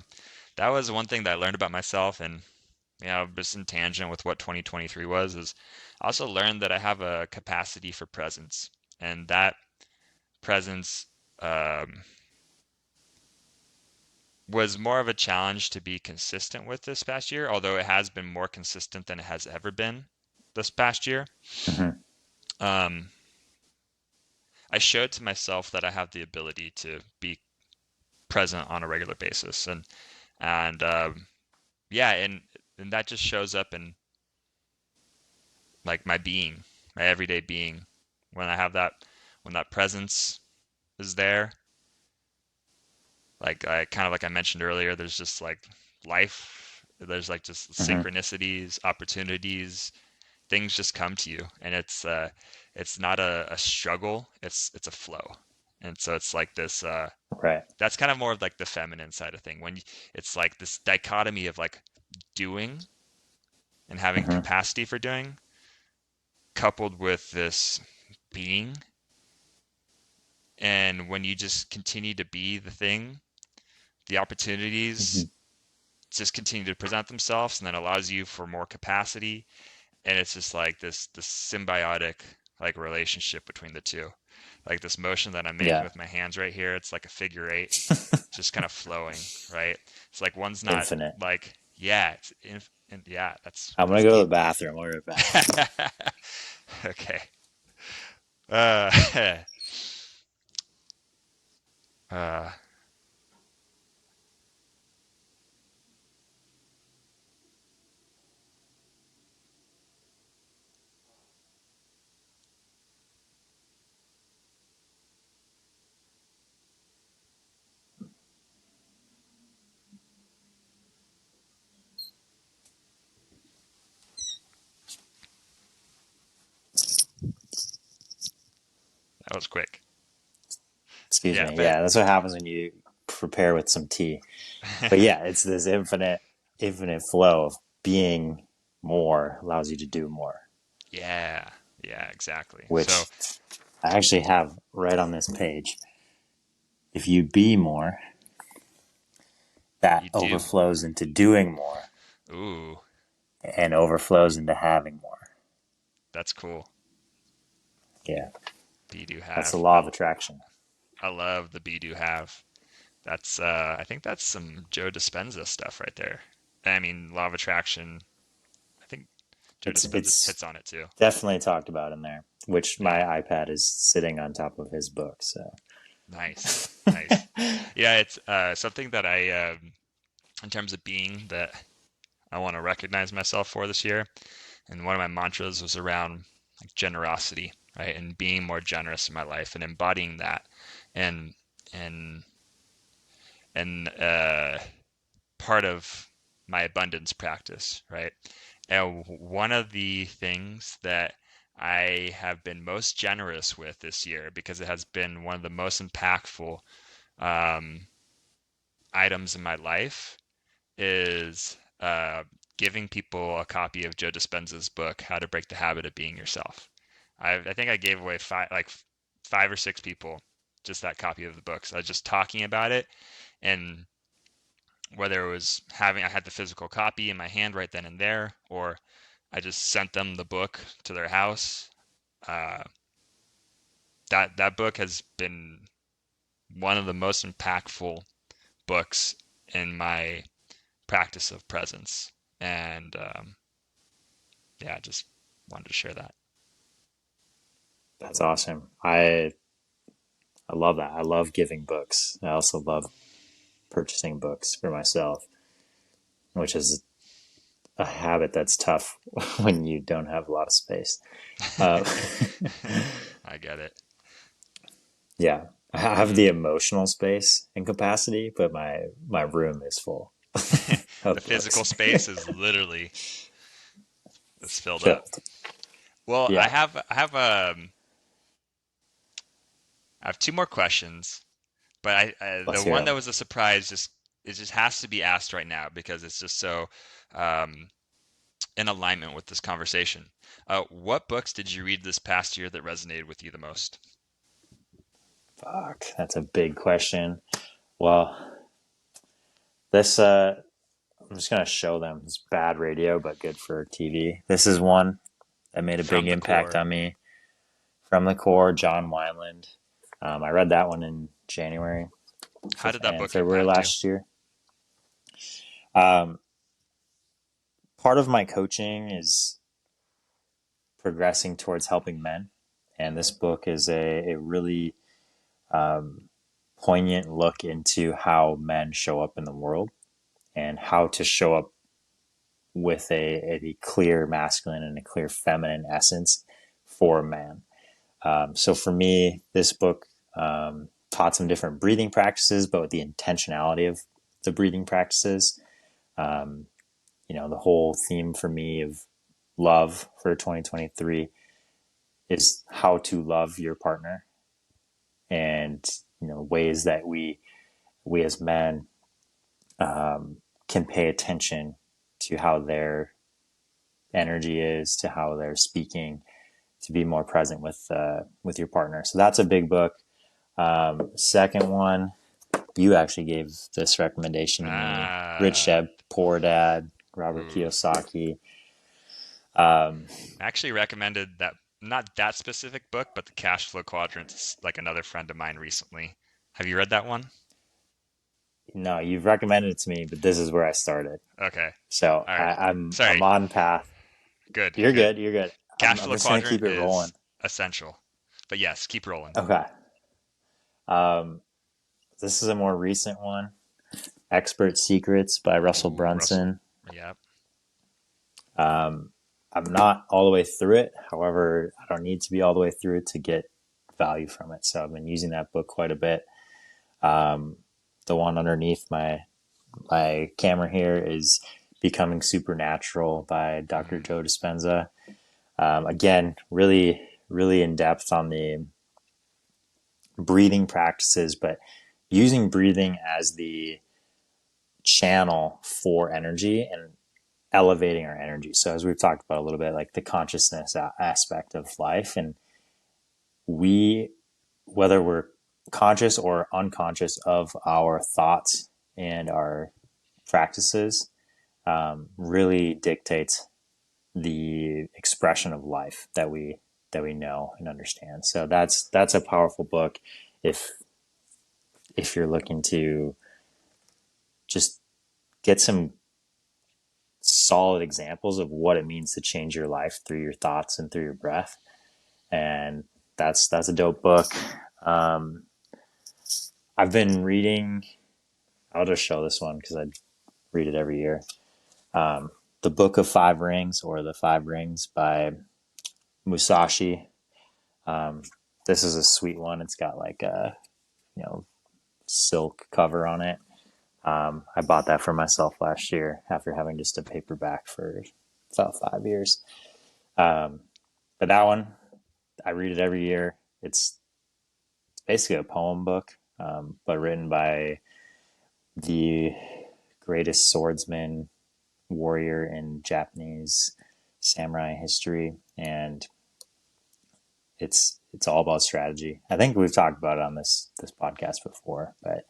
that was one thing that I learned about myself. And just in tangent with what 2023 was, is I also learned that I have a capacity for presence, and that presence um, was more of a challenge to be consistent with this past year, although it has been more consistent than it has ever been this past year. Hmm. Um, I showed to myself that I have the ability to be present on a regular basis, and yeah, and that just shows up in like my being, my everyday being. When I have that, when that presence is there, like I kind of like I mentioned earlier, there's just like life. There's like just Hmm. synchronicities, opportunities, things just come to you, and it's not a struggle. It's a flow, and so it's like this. Right. That's kind of more of like the feminine side of thing. It's like this dichotomy of like doing and having Hmm. capacity for doing, coupled with this being. And when you just continue to be the thing, the Hmm. opportunities just continue to present themselves, and then allows you for more capacity. And it's just like this symbiotic like relationship between the two. Like this motion that I'm making Yeah. with my hands right here, it's like a figure eight, just kind of flowing, right? It's like one's not Infinite. like, yeah, and yeah, I'm gonna that's go to the deep. bathroom. I'll be right back. Okay. Uh, uh, that was quick. Excuse Yeah, me. but Yeah, that's what happens when you prepare with some tea. But yeah, it's this infinite flow of being more allows you to do more, yeah, yeah, exactly. So which I actually have right on this page. If you be more, that you do. overflows into doing more Ooh, and overflows into having more. that's cool. Yeah, Be do that's the have. law of attraction. I love the be do have. That's I think that's some Joe Dispenza stuff right there. I mean, law of attraction. I think Joe Dispenza It's hits on it too. definitely talked about in there, which my Yeah, iPad is sitting on top of his book. So nice, nice. Yeah, it's something that in terms of being, that I want to recognize myself for this year. And one of my mantras was around like generosity, right, and being more generous in my life and embodying that, and and and part of my abundance practice, right? And one of the things that I have been most generous with this year, because it has been one of the most impactful um, items in my life, is giving people a copy of Joe Dispenza's book, How to Break the Habit of Being Yourself. I think I gave away five or six people just that copy of the book. So I was just talking about it, and whether it was I had the physical copy in my hand right then and there, or I just sent them the book to their house. Uh, that book has been one of the most impactful books in my practice of presence. And yeah, just wanted to share that. That's awesome. I love that. I love giving books. I also love purchasing books for myself, which is a habit that's tough when you don't have a lot of space. Uh, I get it. yeah, I have Mm. the emotional space and capacity, but my room is full The of physical books. space is literally it's filled up. Filled. Well, Yeah, I have two more questions, but the let's hear one that them. was a surprise just it just has to be asked right now because it's just so um, in alignment with this conversation. What books did you read this past year that resonated with you the most? Fuck, that's a big question. Well, this I'm just gonna show them. It's bad radio, but good for TV. This is one that made a big From the impact core. on me. From the Core, John Wineland. I read that one in January How did that and book February impact you? last year. Um, Part of my coaching is progressing towards helping men, and this book is a really um, poignant look into how men show up in the world and how to show up with a clear masculine and a clear feminine essence for a man. So for me, this book taught some different breathing practices, but with the intentionality of the breathing practices. Um, the whole theme for me of love for 2023 is how to love your partner, and ways that we as men can pay attention to how their energy is, to how they're speaking, to be more present with your partner. So that's a big book. Second one, you actually gave this recommendation to me: Rich Ah, Dad, Poor Dad, Robert ooh. Kiyosaki. Um, I actually recommended that not that specific book, but the Cash Flow Quadrant is like another friend of mine recently. Have you read that one? no, you've recommended it to me, but this is where I started. Okay. So All right. I'm Sorry. on path. Good, You're good. good. You're good. Cash I'm Flow just gonna Quadrant keep it rolling. is essential. But yes, keep rolling. Okay. Um, this is a more recent one. Expert Secrets by Russell Ooh, Russell. Brunson. Yep. Um, I'm not all the way through it. However, I don't need to be all the way through it to get value from it. So I've been using that book quite a bit. Um, the one underneath my camera here is Becoming Supernatural by Dr. Mm, Joe Dispenza. Again, really, really in depth on the breathing practices, but using breathing as the channel for energy and elevating our energy. So, as we've talked about a little bit, like the consciousness aspect of life, and we, whether we're conscious or unconscious of our thoughts and our practices, really dictates the expression of life that we know and understand. So that's a powerful book if you're looking to just get some solid examples of what it means to change your life through your thoughts and through your breath. And that's a dope book. Um, I've been reading. I'll just show this one because I read it every year. The Book of Five Rings, or The Five Rings by Musashi. Um, this is a sweet one. It's got like a silk cover on it. I bought that for myself last year after having just a paperback for about 5 years. Um, but that one, I read it every year. It's basically a poem book, but written by the greatest swordsman warrior in Japanese samurai history, and it's all about strategy. I think we've talked about it on this podcast before, but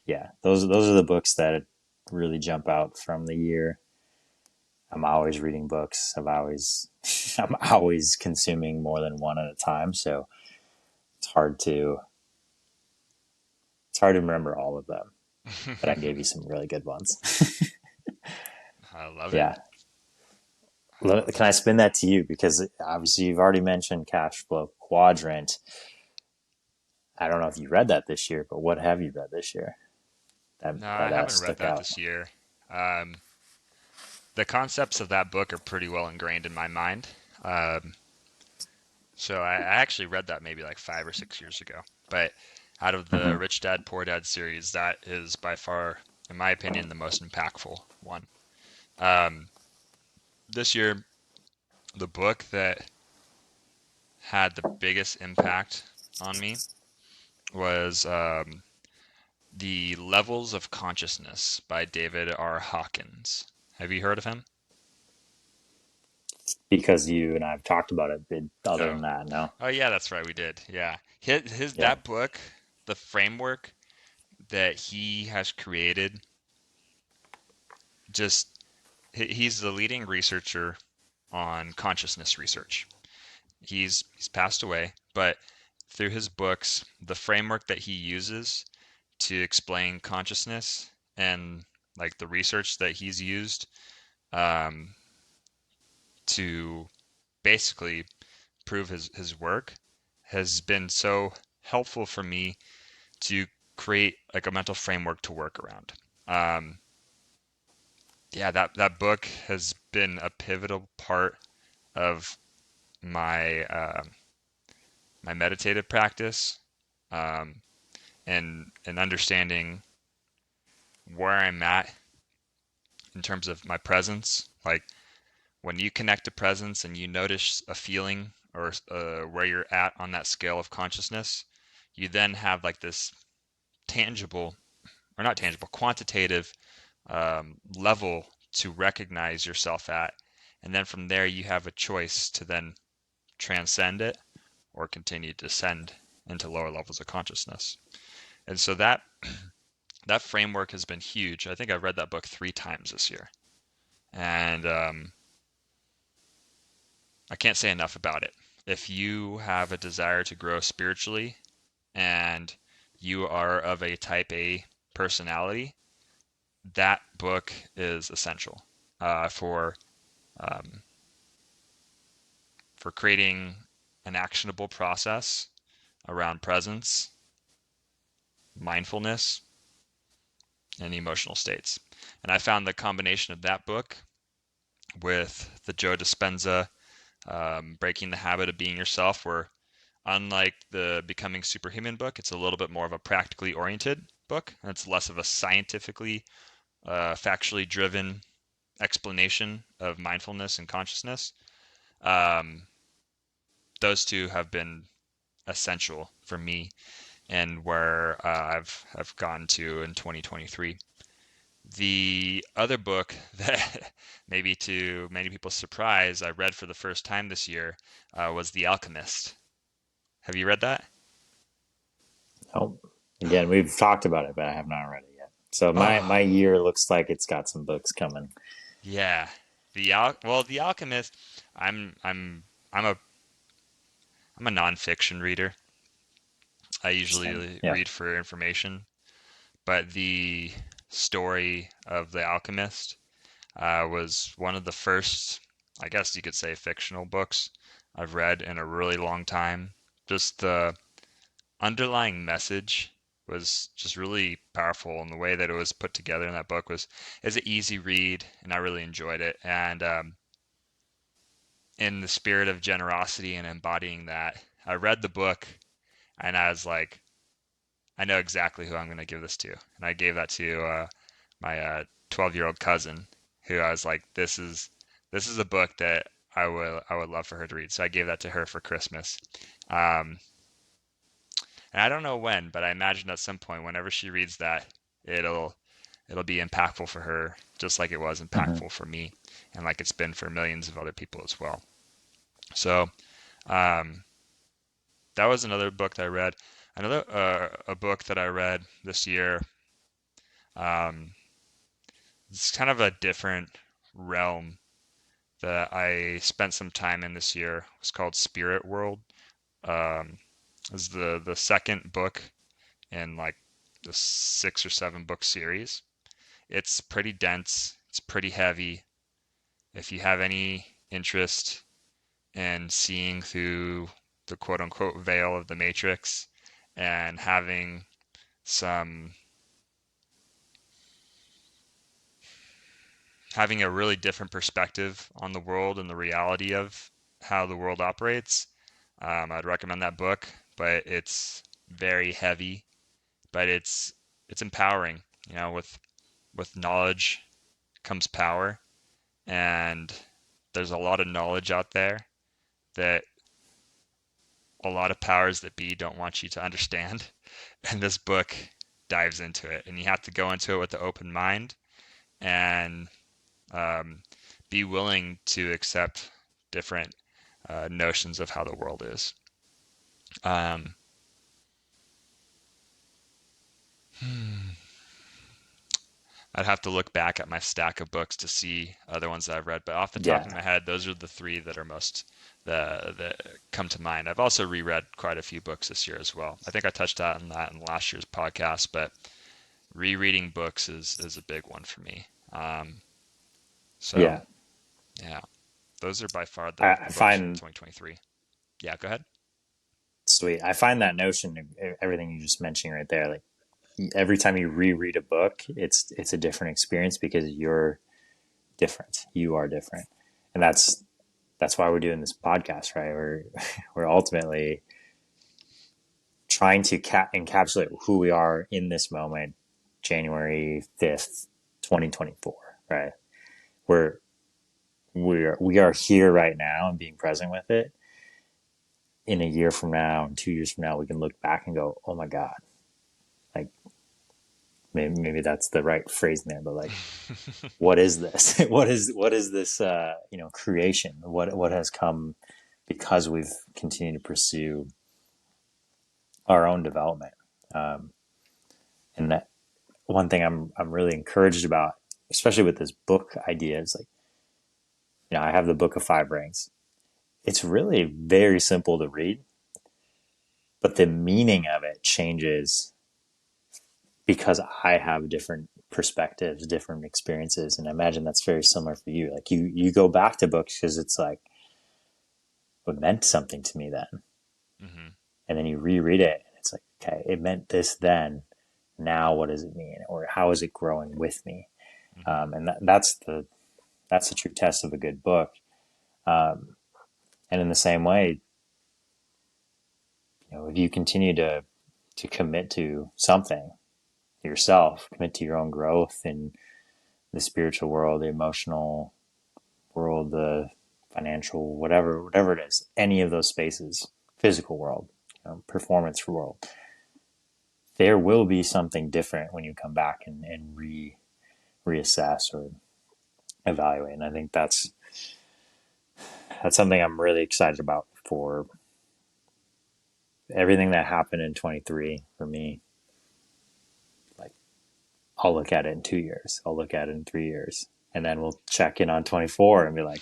yeah, those are the books that really jump out from the year. I'm always reading books. I'm always consuming more than one at a time. So it's hard to remember all of them, but I gave you some really good ones. I love it. Yeah. I love Can it. I spin that to you? Because obviously you've already mentioned Cash Flow Quadrant. I don't know if you read that this year, but what have you read this year No, I haven't read stuck that out? this year. Um, the concepts of that book are pretty well ingrained in my mind. Um, so I actually read that maybe like 5 or 6 years ago. But out of the Mm-hmm. Rich Dad Poor Dad series, that is by far, in my opinion, the most impactful one. Um, this year, the book that had the biggest impact on me was The Levels of Consciousness by David R. Hawkins. Have you heard of him? Because you and I've talked about it, but other Oh, than that, no. oh yeah, that's right, we did. Yeah, his Yeah. that book, the framework that he has created, just he's the leading researcher on consciousness research. He's passed away, but through his books, the framework that he uses to explain consciousness and like the research that he's used um, to basically prove his work has been so helpful for me to create like a mental framework to work around. Um, yeah, that book has been a pivotal part of my my meditative practice, um, and understanding where I'm at in terms of my presence. Like when you connect to presence and you notice a feeling or where you're at on that scale of consciousness, you then have like this tangible or not tangible, quantitative level to recognize yourself at. And then from there, you have a choice to then transcend it or continue to descend into lower levels of consciousness. And so that framework has been huge. I think I've read that book 3 times this year, and I can't say enough about it. If you have a desire to grow spiritually and you are of a type A personality, that book is essential uh, for um, for creating an actionable process around presence, mindfulness, and emotional states. And I found the combination of that book with the Joe Dispenza Breaking the Habit of Being Yourself, where unlike the Becoming Superhuman book, it's a little bit more of a practically oriented book. And it's less of a scientifically, factually driven explanation of mindfulness and consciousness. Um, those two have been essential for me and where I've gone to in 2023. The other book that maybe to many people's surprise I read for the first time this year was The Alchemist. Have you read that? Oh, again, we've talked about it, but I have not read it yet. So my Oh, year looks like it's got some books coming. yeah. The Alchemist. I'm I'm I'm a I'm a nonfiction reader. I Same. usually Yeah. read for information, but the story of The Alchemist was one of the first, I guess you could say, fictional books I've read in a really long time. Just the underlying message was just really powerful, and the way that it was put together in that book was is an easy read, and I really enjoyed it. And in the spirit of generosity and embodying that, I read the book, and I was like, I know exactly who I'm going to give this to, and I gave that to my 12-year-old cousin, who I was like, this is a book that I would love for her to read. So I gave that to her for Christmas. Um, and I don't know when, but I imagine at some point, whenever she reads that, it'll it'll be impactful for her, just like it was Mm-hmm. impactful for me, and like it's been for millions of other people as well. So um, that was another book that I read. Another a book that I read this year. Um, it's kind of a different realm that I spent some time in this year. It's called Spirit World. Um, is the second book in like the 6 or 7 book series. It's pretty dense. It's pretty heavy. If you have any interest in seeing through the quote unquote veil of the Matrix and some having a really different perspective on the world and the reality of how the world operates, I'd recommend that book. But it's very heavy, but it's empowering. With knowledge comes power, and there's a lot of knowledge out there that a lot of powers that be don't want you to understand. And this book dives into it, and you have to go into it with an open mind and um, be willing to accept different notions of how the world is. Um, I'd have to look back at my stack of books to see other ones that I've read, but off the top Yeah, of my head, those are the three that are most that come to mind. I've also reread quite a few books this year as well. I think I touched on that in last year's podcast, but rereading books is a big one for me. So yeah. yeah, those are by far I the books from find 2023. Yeah, go ahead. sweet. I find that notion, everything you just mentioned right there, like every time you reread a book, it's a different experience because you're different. You are different, and that's why we're doing this podcast, right? We're ultimately trying to encapsulate who we are in this moment, January 5th, 2024, right? We're we are here right now and being present with it. In a year from now and 2 years from now, we can look back and go, "Oh my God!" Like maybe that's the right phrase in there, but like, what is this? What is this? Creation. What has come because we've continued to pursue our own development. Um, and that one thing I'm really encouraged about, especially with this book idea, is like, I have the Book of Five Rings. It's really very simple to read, but the meaning of it changes because I have different perspectives, different experiences, and I imagine that's very similar for you. Like you go back to books because it's like it meant something to me then, Hmm. and then you reread it, and it's like, okay, it meant this then. Now, what does it mean, or how is it growing with me? Hmm. And that's the true test of a good book. Um, and in the same way, if you continue to commit to something yourself, commit to your own growth in the spiritual world, the emotional world, the financial, whatever it is, any of those spaces, physical world, performance world, there will be something different when you come back and reassess or evaluate. And I think that's something I'm really excited about for everything that happened in 23 for me. Like, I'll look at it in 2 years, I'll look at it in 3 years, and then we'll check in on 24 and be like,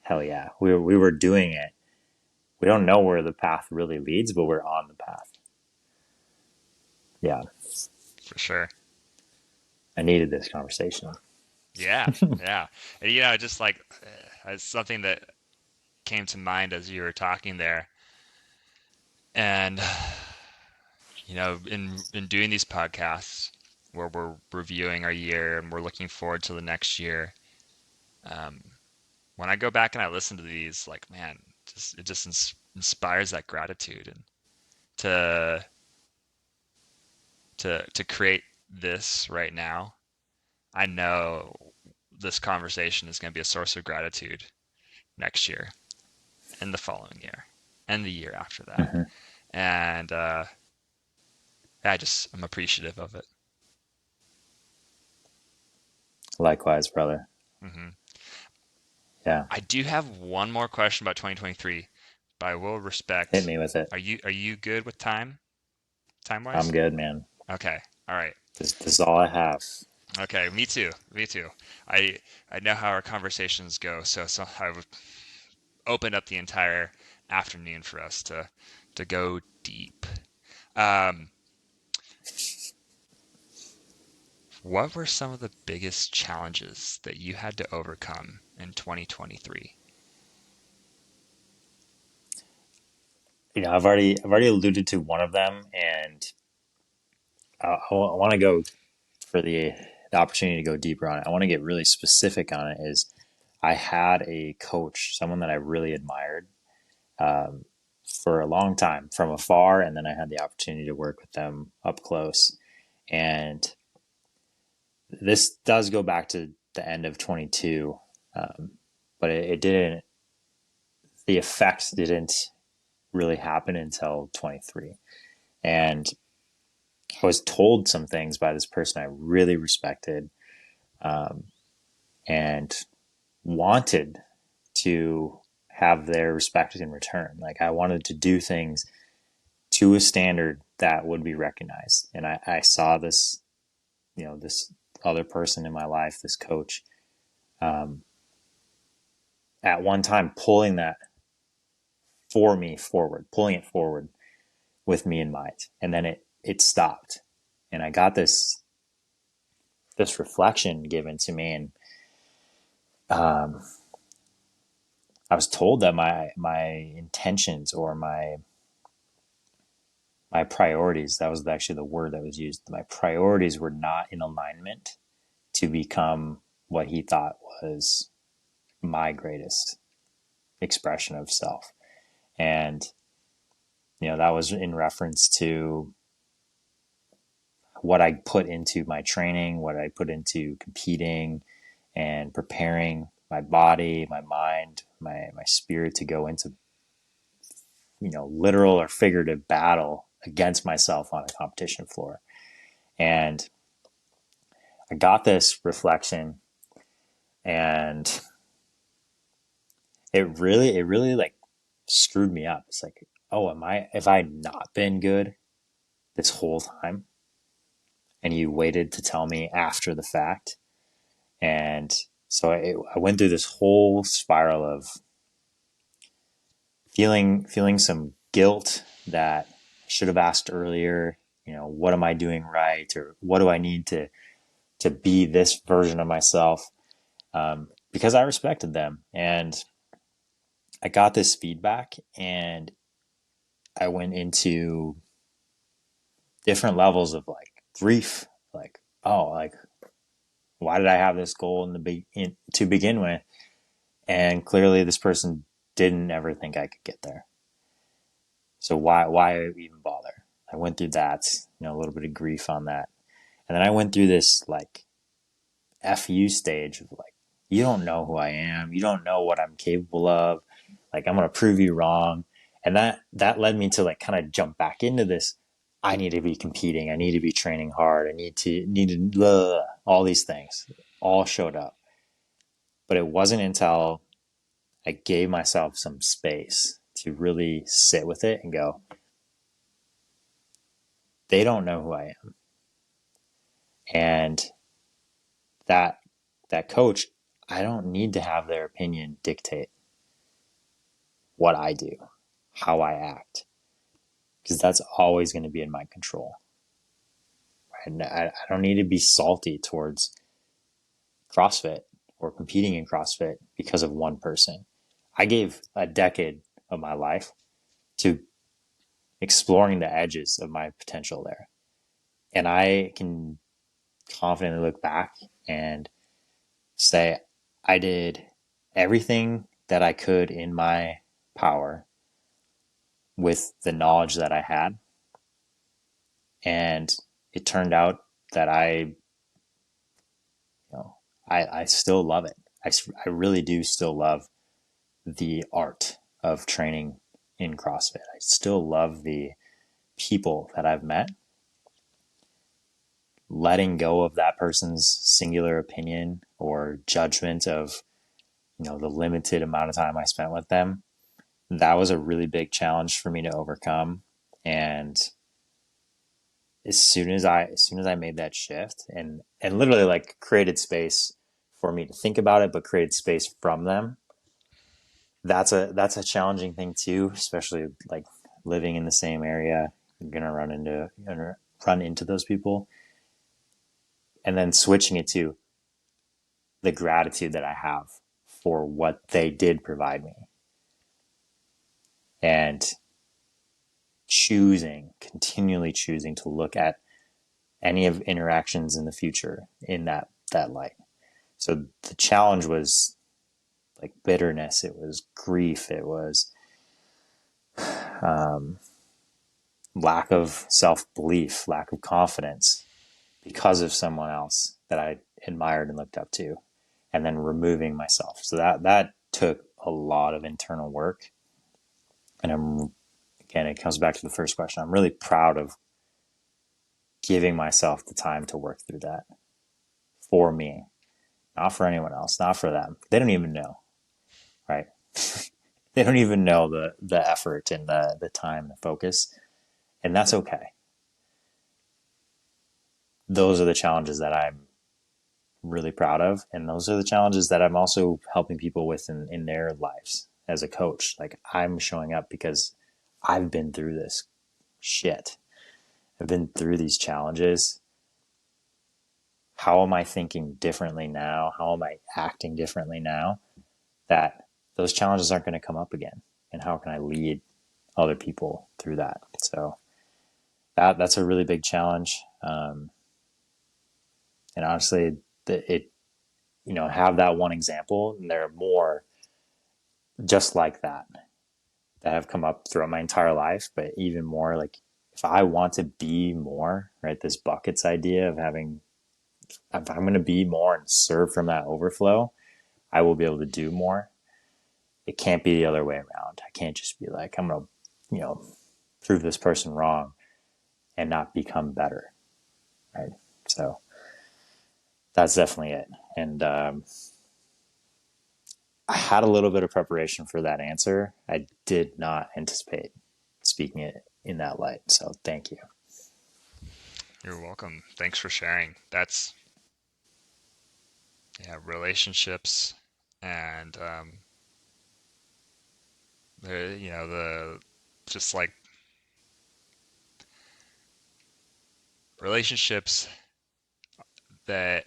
hell yeah, we were doing it. We don't know where the path really leads, but we're on the path. Yeah, For sure. I needed this conversation. Yeah, yeah. And just like something that came to mind as you were talking there, and in doing these podcasts where we're reviewing our year and we're looking forward to the next year, um, when I go back and I listen to these, like, man, it just inspires that gratitude and to to create this right now. I know this conversation is going to be a source of gratitude next year and the following year and the year after that. Mm-hmm. And I'm appreciative of it. Likewise, brother. Hmm. Yeah, I do have one more question about 2023, but I will hit respect. me with it. Are you good with time I'm wise? good, man. Okay. All right. This is all I have. Okay. Me too. Me too. I I know how our conversations go, so I would open up the entire afternoon for us to go deep. Um, what were some of the biggest challenges that you had to overcome in 2023? I've already alluded to one of them, and I want to go for the opportunity to go deeper on it. I want to get really specific on it. Is I had a coach, someone that I really admired um, for a long time from afar, and then I had the opportunity to work with them up close. And this does go back to the end of 22, but it didn't. The effects didn't really happen until 23, and I was told some things by this person I really respected, um, and wanted to have their respect in return. Like I wanted to do things to a standard that would be recognized. And I saw this, this other person in my life, this coach, um, at one time pulling that for me forward, pulling it forward with me in mind. And then it stopped. And I got this reflection given to me. And um, I was told that my intentions or my priorities, that was actually the word that was used, my priorities were not in alignment to become what he thought was my greatest expression of self. And that was in reference to what I put into my training, what I put into competing and preparing my body, my mind, my spirit to go into literal or figurative battle against myself on a competition floor. And I got this reflection, and it really like screwed me up. It's like, oh, if I not been good this whole time and you waited to tell me after the fact? And so I went through this whole spiral of feeling some guilt that I should have asked earlier. What am I doing right, or what do I need to be this version of myself? Because I respected them, and I got this feedback, and I went into different levels of like grief, like, oh, like, why did I have this goal to begin with? And clearly this person didn't ever think I could get there. So why even bother? I went through that, a little bit of grief on that. And then I went through this like FU stage of like, you don't know who I am. You don't know what I'm capable of. Like, I'm going to prove you wrong. And that led me to like kind of jump back into this. I need to be competing. I need to be training hard. I need to all these things all showed up. But it wasn't until I gave myself some space to really sit with it and go, they don't know who I am. And that that coach, I don't need to have their opinion dictate what I do, how I act, because that's always going to be in my control. Right? I don't need to be salty towards CrossFit or competing in CrossFit because of one person. I gave a decade of my life to exploring the edges of my potential there. And I can confidently look back and say, I did everything that I could in my power with the knowledge that I had. And it turned out that I still love it. I really do still love the art of training in CrossFit. I still love the people that I've met. Letting go of that person's singular opinion or judgment of, the limited amount of time I spent with them. That was a really big challenge for me to overcome. And as soon as I made that shift and literally like created space for me to think about it, but created space from them, that's a challenging thing too, especially like living in the same area, you're gonna run into those people, and then switching it to the gratitude that I have for what they did provide me, and continually choosing to look at any of interactions in the future in that light. So the challenge was like bitterness, it was grief, it was um, lack of self belief, lack of confidence because of someone else that I admired and looked up to, and then removing myself. So that took a lot of internal work, and again, it comes back to the first question. I'm really proud of giving myself the time to work through that for me, not for anyone else, not for them. They don't even know, right? They don't even know the effort and the time, the focus, and that's okay. Those are the challenges that I'm really proud of, and those are the challenges that I'm also helping people with in their lives as a coach. Like, I'm showing up because I've been through this shit. I've been through these challenges. How am I thinking differently now? How am I acting differently now that those challenges aren't going to come up again? And how can I lead other people through that? So that's a really big challenge. And honestly, it have that one example, and there are more just like that have come up throughout my entire life, but even more like, if I want to be more, right? This buckets idea of having, if I'm going to be more and serve from that overflow, I will be able to do more. It can't be the other way around. I can't just be like, I'm going to, prove this person wrong and not become better, right? So that's definitely it. And I had a little bit of preparation for that answer. I did not anticipate speaking it in that light. So thank you. You're welcome. Thanks for sharing. That's, yeah, relationships and the just like relationships that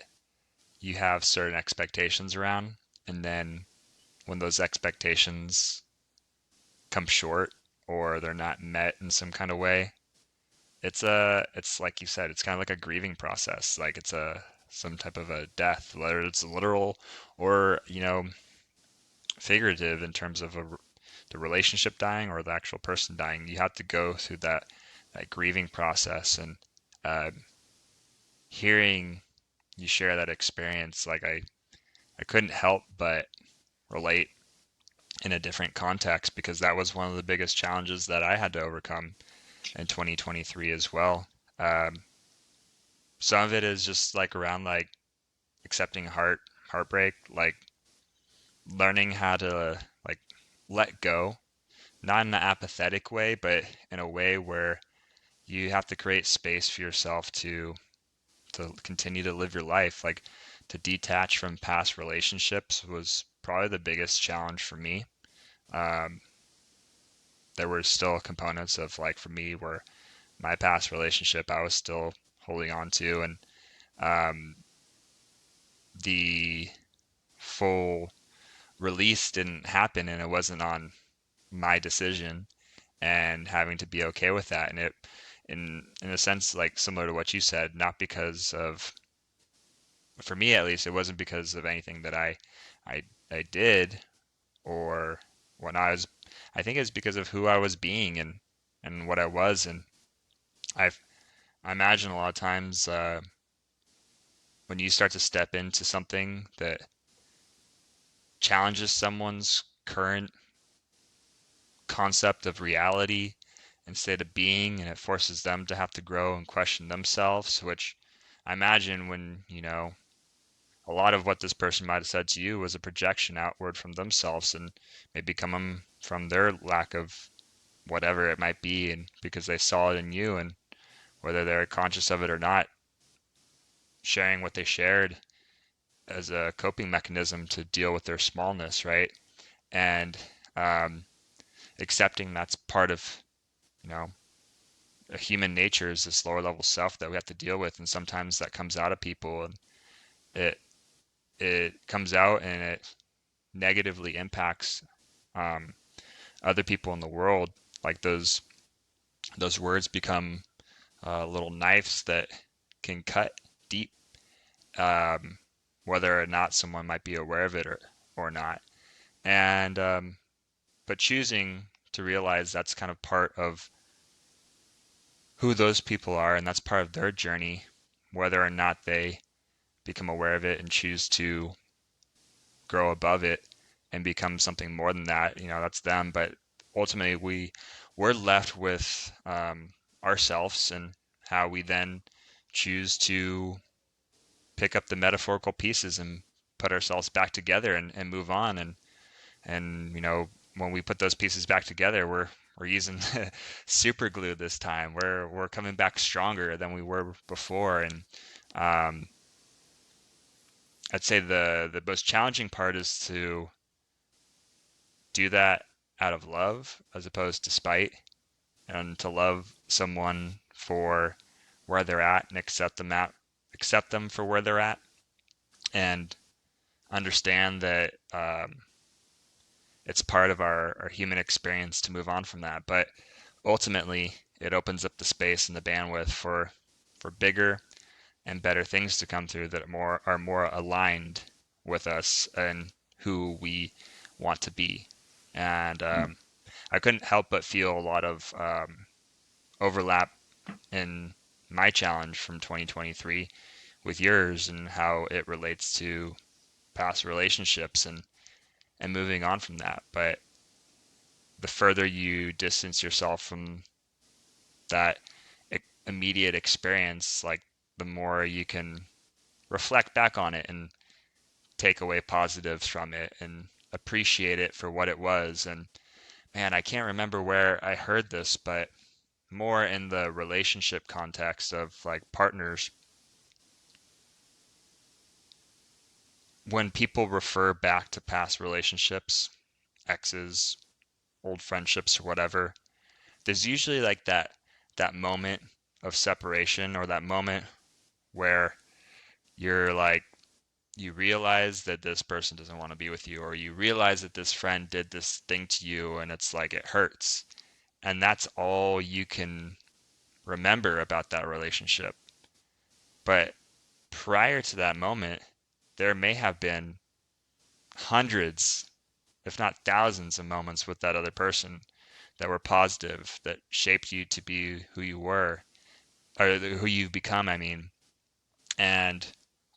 you have certain expectations around, and then when those expectations come short or they're not met in some kind of way, it's like you said, it's kind of like a grieving process. Like, it's a some type of a death, whether it's literal or figurative in terms of the relationship dying or the actual person dying. You have to go through that grieving process, and uh, hearing you share that experience, like I couldn't help but relate in a different context, because that was one of the biggest challenges that I had to overcome in 2023 as well. Um, some of it is just like around like accepting heartbreak, like learning how to like let go, not in an apathetic way, but in a way where you have to create space for yourself to continue to live your life. Like, to detach from past relationships was probably the biggest challenge for me. Um, there were still components of, like, for me, where my past relationship I was still holding on to, and um, the full release didn't happen, and it wasn't on my decision, and having to be okay with that. And it, in a sense, like similar to what you said, not because of, for me at least, it wasn't because of anything that I I did, or when I think it's because of who I was being, and what I was. And I've I imagine a lot of times, when you start to step into something that challenges someone's current concept of reality and state of being, and it forces them to have to grow and question themselves, which I imagine, when a lot of what this person might have said to you was a projection outward from themselves, and maybe coming from their lack of whatever it might be, and because they saw it in you, and whether they're conscious of it or not, sharing what they shared as a coping mechanism to deal with their smallness, right? And um, accepting that's part of you know, a human nature is this lower level self that we have to deal with, and sometimes that comes out of people, and it it comes out and it negatively impacts um, other people in the world. Like those words become little knives that can cut deep, um, whether or not someone might be aware of it or not. And but choosing to realize that's kind of part of who those people are, and that's part of their journey, whether or not they become aware of it and choose to grow above it and become something more than that, that's them. But ultimately, we're left with ourselves and how we then choose to pick up the metaphorical pieces and put ourselves back together and move on. And when we put those pieces back together, we're using super glue this time. We're coming back stronger than we were before. And um, I'd say the most challenging part is to do that out of love as opposed to spite, and to love someone for where they're at and accept them for where they're at, and understand that it's part of our human experience to move on from that. But ultimately, it opens up the space and the bandwidth for bigger and better things to come through that are more aligned with us and who we want to be. And I couldn't help but feel a lot of overlap in my challenge from 2023 with yours, and how it relates to past relationships and moving on from that. But the further you distance yourself from that immediate experience, like the more you can reflect back on it and take away positives from it and appreciate it for what it was. And man, I can't remember where I heard this, but more in the relationship context of like partners, when people refer back to past relationships, exes, old friendships or whatever, there's usually like that moment of separation, or that moment where you're like, you realize that this person doesn't want to be with you, or you realize that this friend did this thing to you and it's like it hurts. And that's all you can remember about that relationship. But prior to that moment, there may have been hundreds, if not thousands, of moments with that other person that were positive, that shaped you to be who you were, or who you've become, I mean, and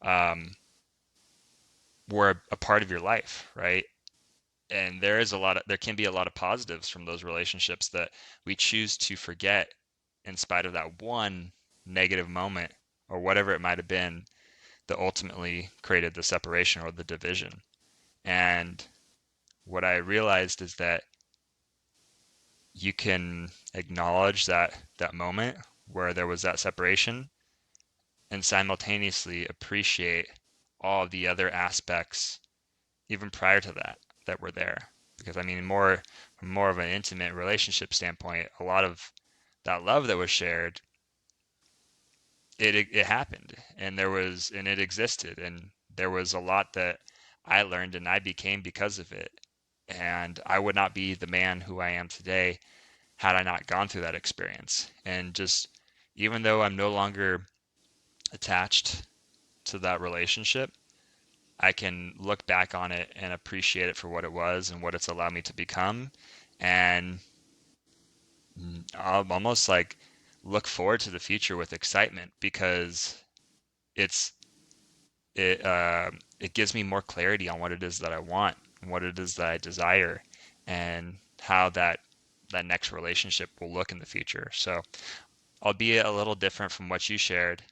um, were a part of your life, right? And there can be a lot of positives from those relationships that we choose to forget in spite of that one negative moment or whatever it might have been that ultimately created the separation or the division. And what I realized is that you can acknowledge that moment where there was that separation, and simultaneously appreciate all of the other aspects even prior to that were there. Because I mean, more of an intimate relationship standpoint, a lot of that love that was shared, it happened, and it existed, and there was a lot that I learned and I became because of it. And I would not be the man who I am today had I not gone through that experience. And just, even though I'm no longer attached to that relationship, I can look back on it and appreciate it for what it was and what it's allowed me to become. And I'll almost like look forward to the future with excitement, because it's it gives me more clarity on what it is that I want and what it is that I desire, and how that next relationship will look in the future. So, albeit a little different from what you shared,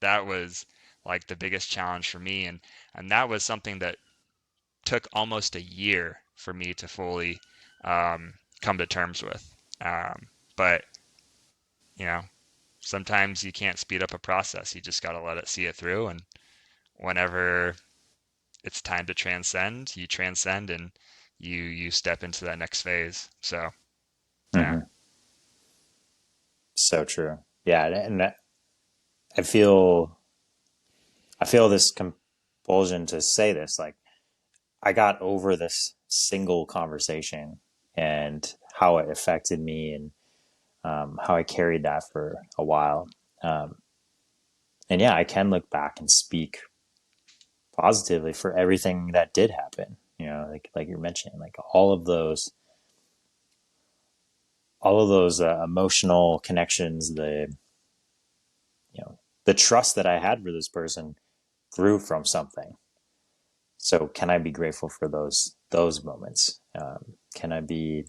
that was like the biggest challenge for me, and that was something that took almost a year for me to fully come to terms with. But you know, sometimes you can't speed up a process. You just got to let it see it through, and whenever it's time to transcend, you transcend, and you step into that next phase. So yeah. Hmm. So true. Yeah, and I feel I feel this compulsion to say this. Like I got over this single conversation and how it affected me, and how I carried that for a while. Um, and yeah, I can look back and speak positively for everything that did happen. Like you're mentioning, like all of those emotional connections, the trust that I had for this person grew from something. So can I be grateful for those moments? Can I be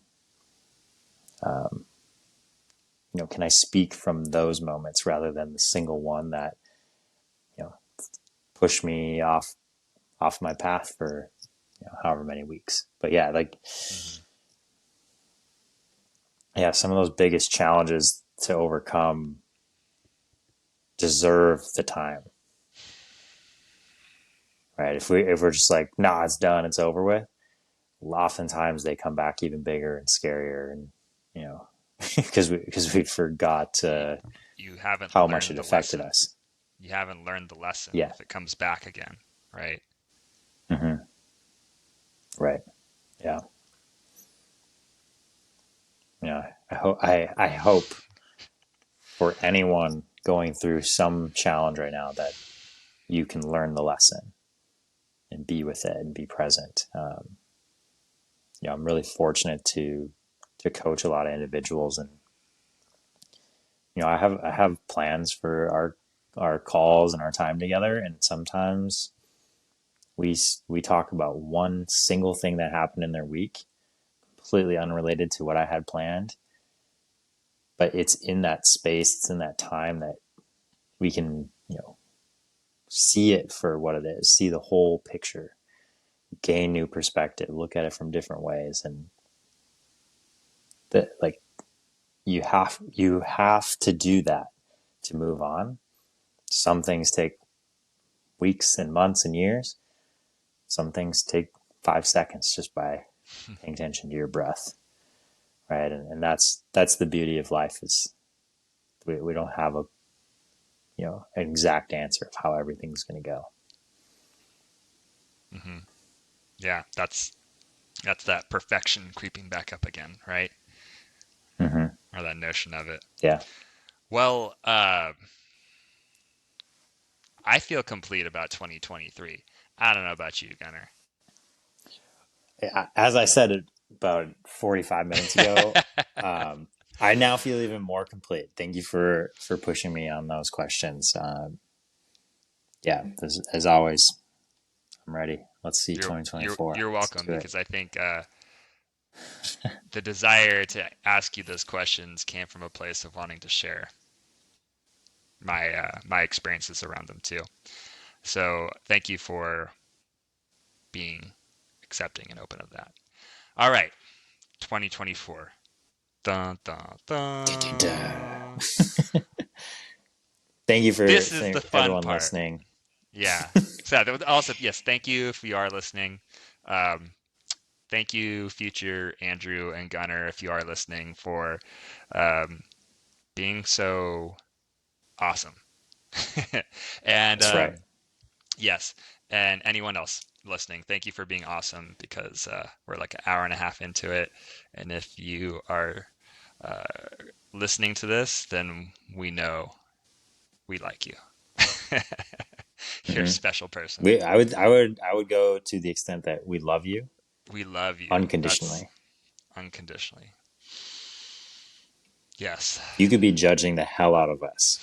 um, can I speak from those moments rather than the single one that you know pushed me off my path for however many weeks? But yeah, like Hmm. yeah, some of those biggest challenges to overcome deserve the time, right? If we're just like, nah, it's done, it's over with. Oftentimes they come back even bigger and scarier, and you know, because we forgot You, you haven't how much learned it the affected lesson. us. You haven't learned the lesson Yeah. if it comes back again, right? Hmm. Right. Yeah. Yeah. I hope for anyone going through some challenge right now that you can learn the lesson and be with it and be present. I'm really fortunate to coach a lot of individuals, and I have plans for our calls and our time together, and sometimes we talk about one single thing that happened in their week, completely unrelated to what I had planned, but it's in that space, it's in that time that we can see it for what it is, see the whole picture, gain new perspective, look at it from different ways, and that, like, you have to do that to move on. Some things take weeks and months and years. Some things take 5 seconds just by paying attention to your breath, right? And that's the beauty of life, is we don't have an exact answer of how everything's going to go. Hmm. Yeah, that's that perfection creeping back up again, right? Mm-hmm. Or that notion of it. Yeah. Well, I feel complete about 2023. I don't know about you, Gunnar. As I said it about 45 minutes ago, um, I now feel even more complete. Thank you for pushing me on those questions. Yeah, as always, I'm ready. Let's see You're you're 2024. you're Let's welcome do it. because I think the desire to ask you those questions came from a place of wanting to share my experiences around them too. So thank you for being accepting and open of that. All right, 2024. Dun dun dun. Thank you This is for the fun everyone part. listening. Yeah. So also, yes, thank you if you are listening. Um, Thank you, future Andrew and Gunnar, if you are listening, for um, being so awesome. And That's right. yes, and anyone else listening, thank you for being awesome because we're like an hour and a half into it. And if you are uh, listening to this, then we know we like you. You're a Hmm. special person. I would go to the extent that we love you We love you. That's unconditionally. unconditionally. Yes. You could be judging the hell out of us,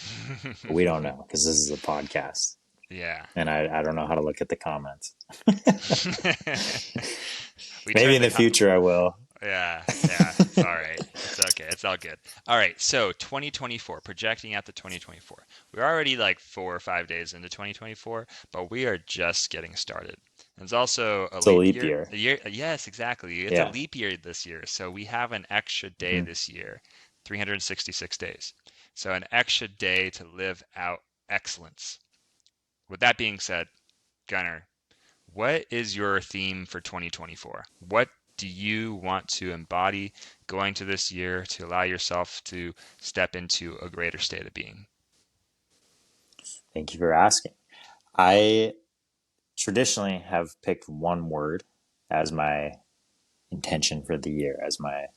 but we don't know because this is a podcast, Yeah. and I don't know how to look at the comments. We Maybe turned in the the future I will. yeah, yeah, it's all right. It's okay. It's all good. All right. So 2024, projecting out to 2024. We're already like 4 or 5 days into 2024, but we are just getting started. It's also a It's a leap leap year. year. A year, yes, exactly. It's a Yeah. leap year this year, so we have an extra day Hmm. this year, 366 days. So an extra day to live out excellence. With that being said, Gunnar, what is your theme for 2024? What do you want to embody going to this year to allow yourself to step into a greater state of being? Thank you for asking. I traditionally have picked one word as my intention for the year, as my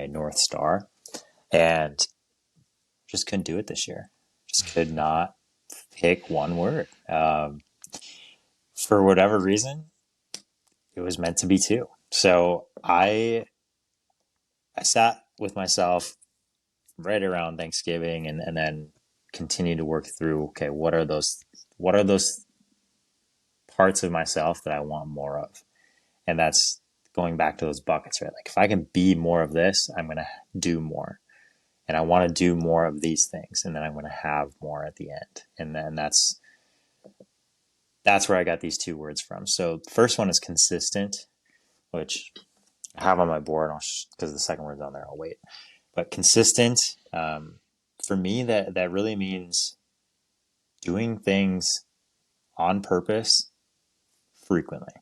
North Star, and just couldn't do it this year. Just could not pick one word. For whatever reason, it was meant to be two. So I sat with myself right around Thanksgiving and then continued to work through, okay, what are those parts of myself that I want more of? And that's going back to those buckets, right? Like if I can be more of this, I'm going to do more. And I want to do more of these things, and then I'm going to have more at the end. And then that's where I got these two words from. So the first one is consistent, which I have on my board because the second word's on there. I'll wait. But consistent, for me, that really means doing things on purpose frequently.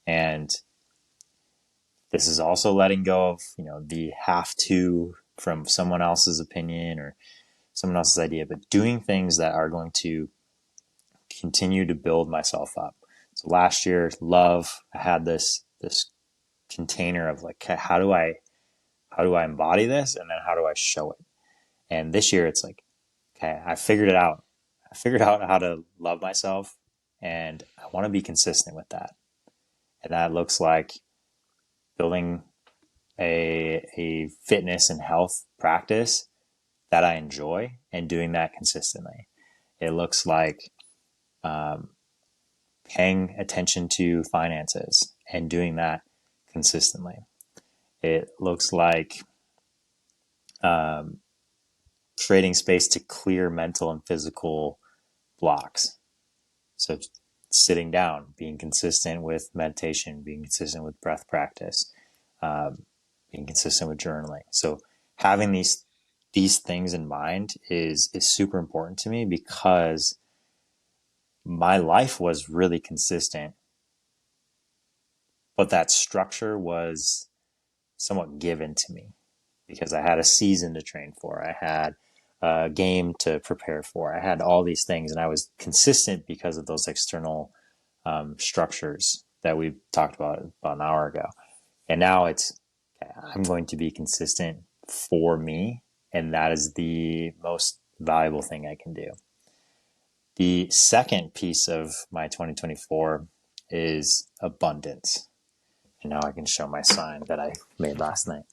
And this is also letting go of, the have to from someone else's opinion or someone else's idea, but doing things that are going to continue to build myself up. So last year, love, I had this container of like, how do I embody this, and then how do I show it? And this year, it's like, okay, I figured it out. I figured out how to love myself, and I want to be consistent with that. And that looks like building a fitness and health practice that I enjoy and doing that consistently. It looks like paying attention to finances and doing that consistently. It looks like um, creating space to clear mental and physical blocks. So sitting down, being consistent with meditation, being consistent with breath practice, being consistent with journaling. So having these things in mind is super important to me because my life was really consistent, but that structure was somewhat given to me because I had a season to train for. I had a game to prepare for. I had all these things, and I was consistent because of those external structures that we talked about an hour ago. And now it's, okay, I'm going to be consistent for me, and that is the most valuable thing I can do. The second piece of my 2024 is abundance. And now I can show my sign that I made last night.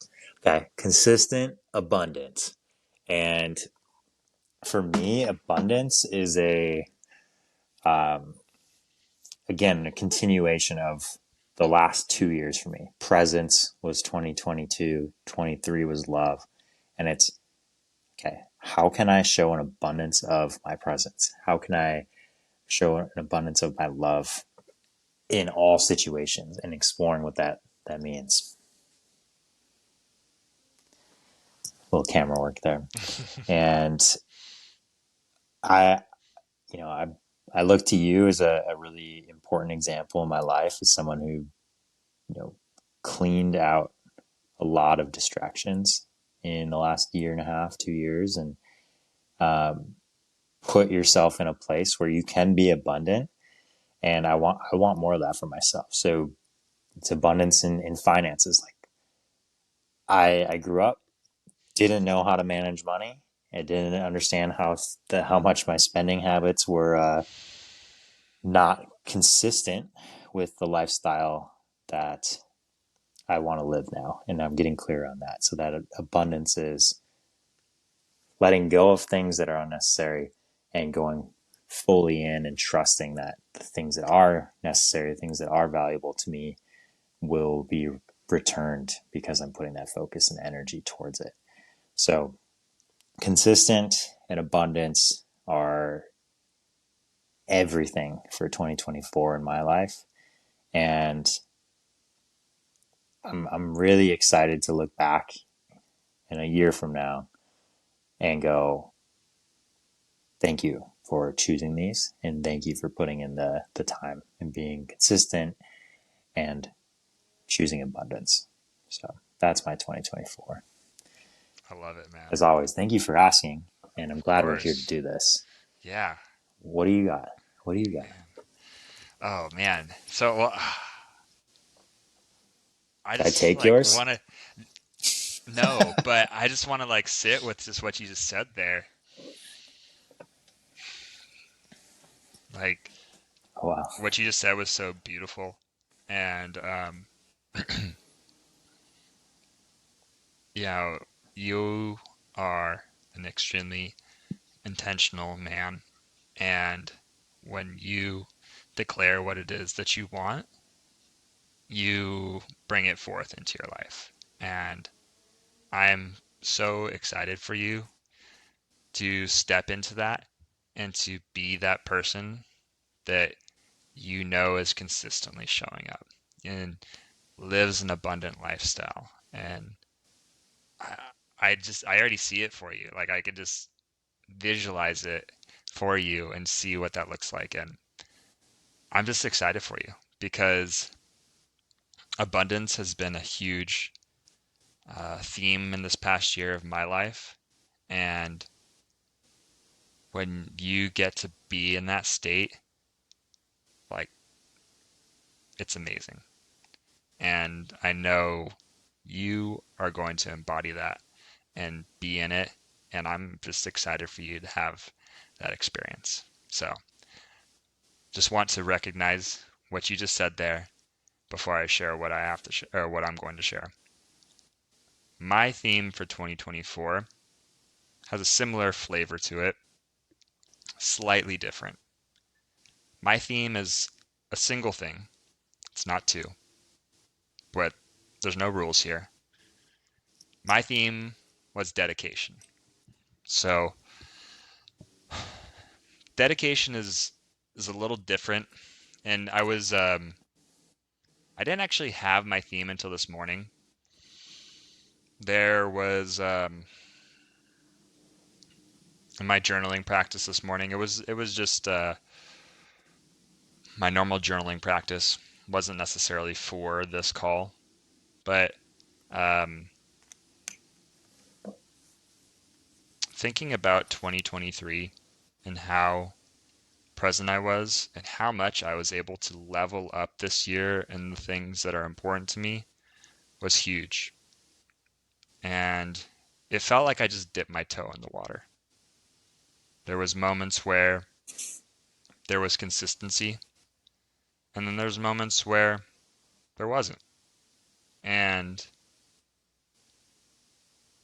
Okay, consistent abundance. And for me, abundance is again, a continuation of the last 2 years for me. Presence was 2022, 23 was love. And it's, okay, how can I show an abundance of my presence? How can I show an abundance of my love in all situations, and exploring what that means? A little camera work there. And I, you know, I look to you as a really important example in my life, as someone who, cleaned out a lot of distractions in the last year and a half, 2 years, and put yourself in a place where you can be abundant. And I want more of that for myself. So it's abundance in finances. Like I grew up, didn't know how to manage money. I didn't understand how much my spending habits were not consistent with the lifestyle that I want to live now. And I'm getting clear on that. So that abundance is letting go of things that are unnecessary and going fully in and trusting that the things that are necessary, things that are valuable to me, will be returned because I'm putting that focus and energy towards it. So consistent and abundance are everything for 2024 in my life. And I'm really excited to look back in a year from now and go, thank you for choosing these, and thank you for putting in the time and being consistent and choosing abundance. So that's my 2024. I love it, man. As always, thank you for asking, and I'm Of glad we're here to course. do this. Yeah, What do you got? What do you got? man. Oh man. So well, I Did I just take like yours? want to no, but I just want to like sit with just what you just said there. Like Oh, wow. what you just said was so beautiful, and you know, you are an extremely intentional man, and when you declare what it is that you want, you bring it forth into your life. And I'm so excited for you to step into that and to be that person that you know is consistently showing up and lives an abundant lifestyle. And I, I already see it for you. Like I could just visualize it for you and see what that looks like. And I'm just excited for you because abundance has been a huge theme in this past year of my life. And when you get to be in that state, like it's amazing. And I know you are going to embody that and be in it. And I'm just excited for you to have that experience. So just want to recognize what you just said there before I share what I have to or what I'm going to share. My theme for 2024 has a similar flavor to it, slightly different. My theme is a single thing. It's not two, but there's no rules here. My theme was dedication. So dedication is a little different, and I didn't actually have my theme until this morning. There was in my journaling practice this morning. It was just my normal journaling practice. Wasn't necessarily for this call, but um, thinking about 2023 and how present I was and how much I was able to level up this year in the things that are important to me was huge. And it felt like I just dipped my toe in the water. There was moments where there was consistency, and then there's moments where there wasn't. And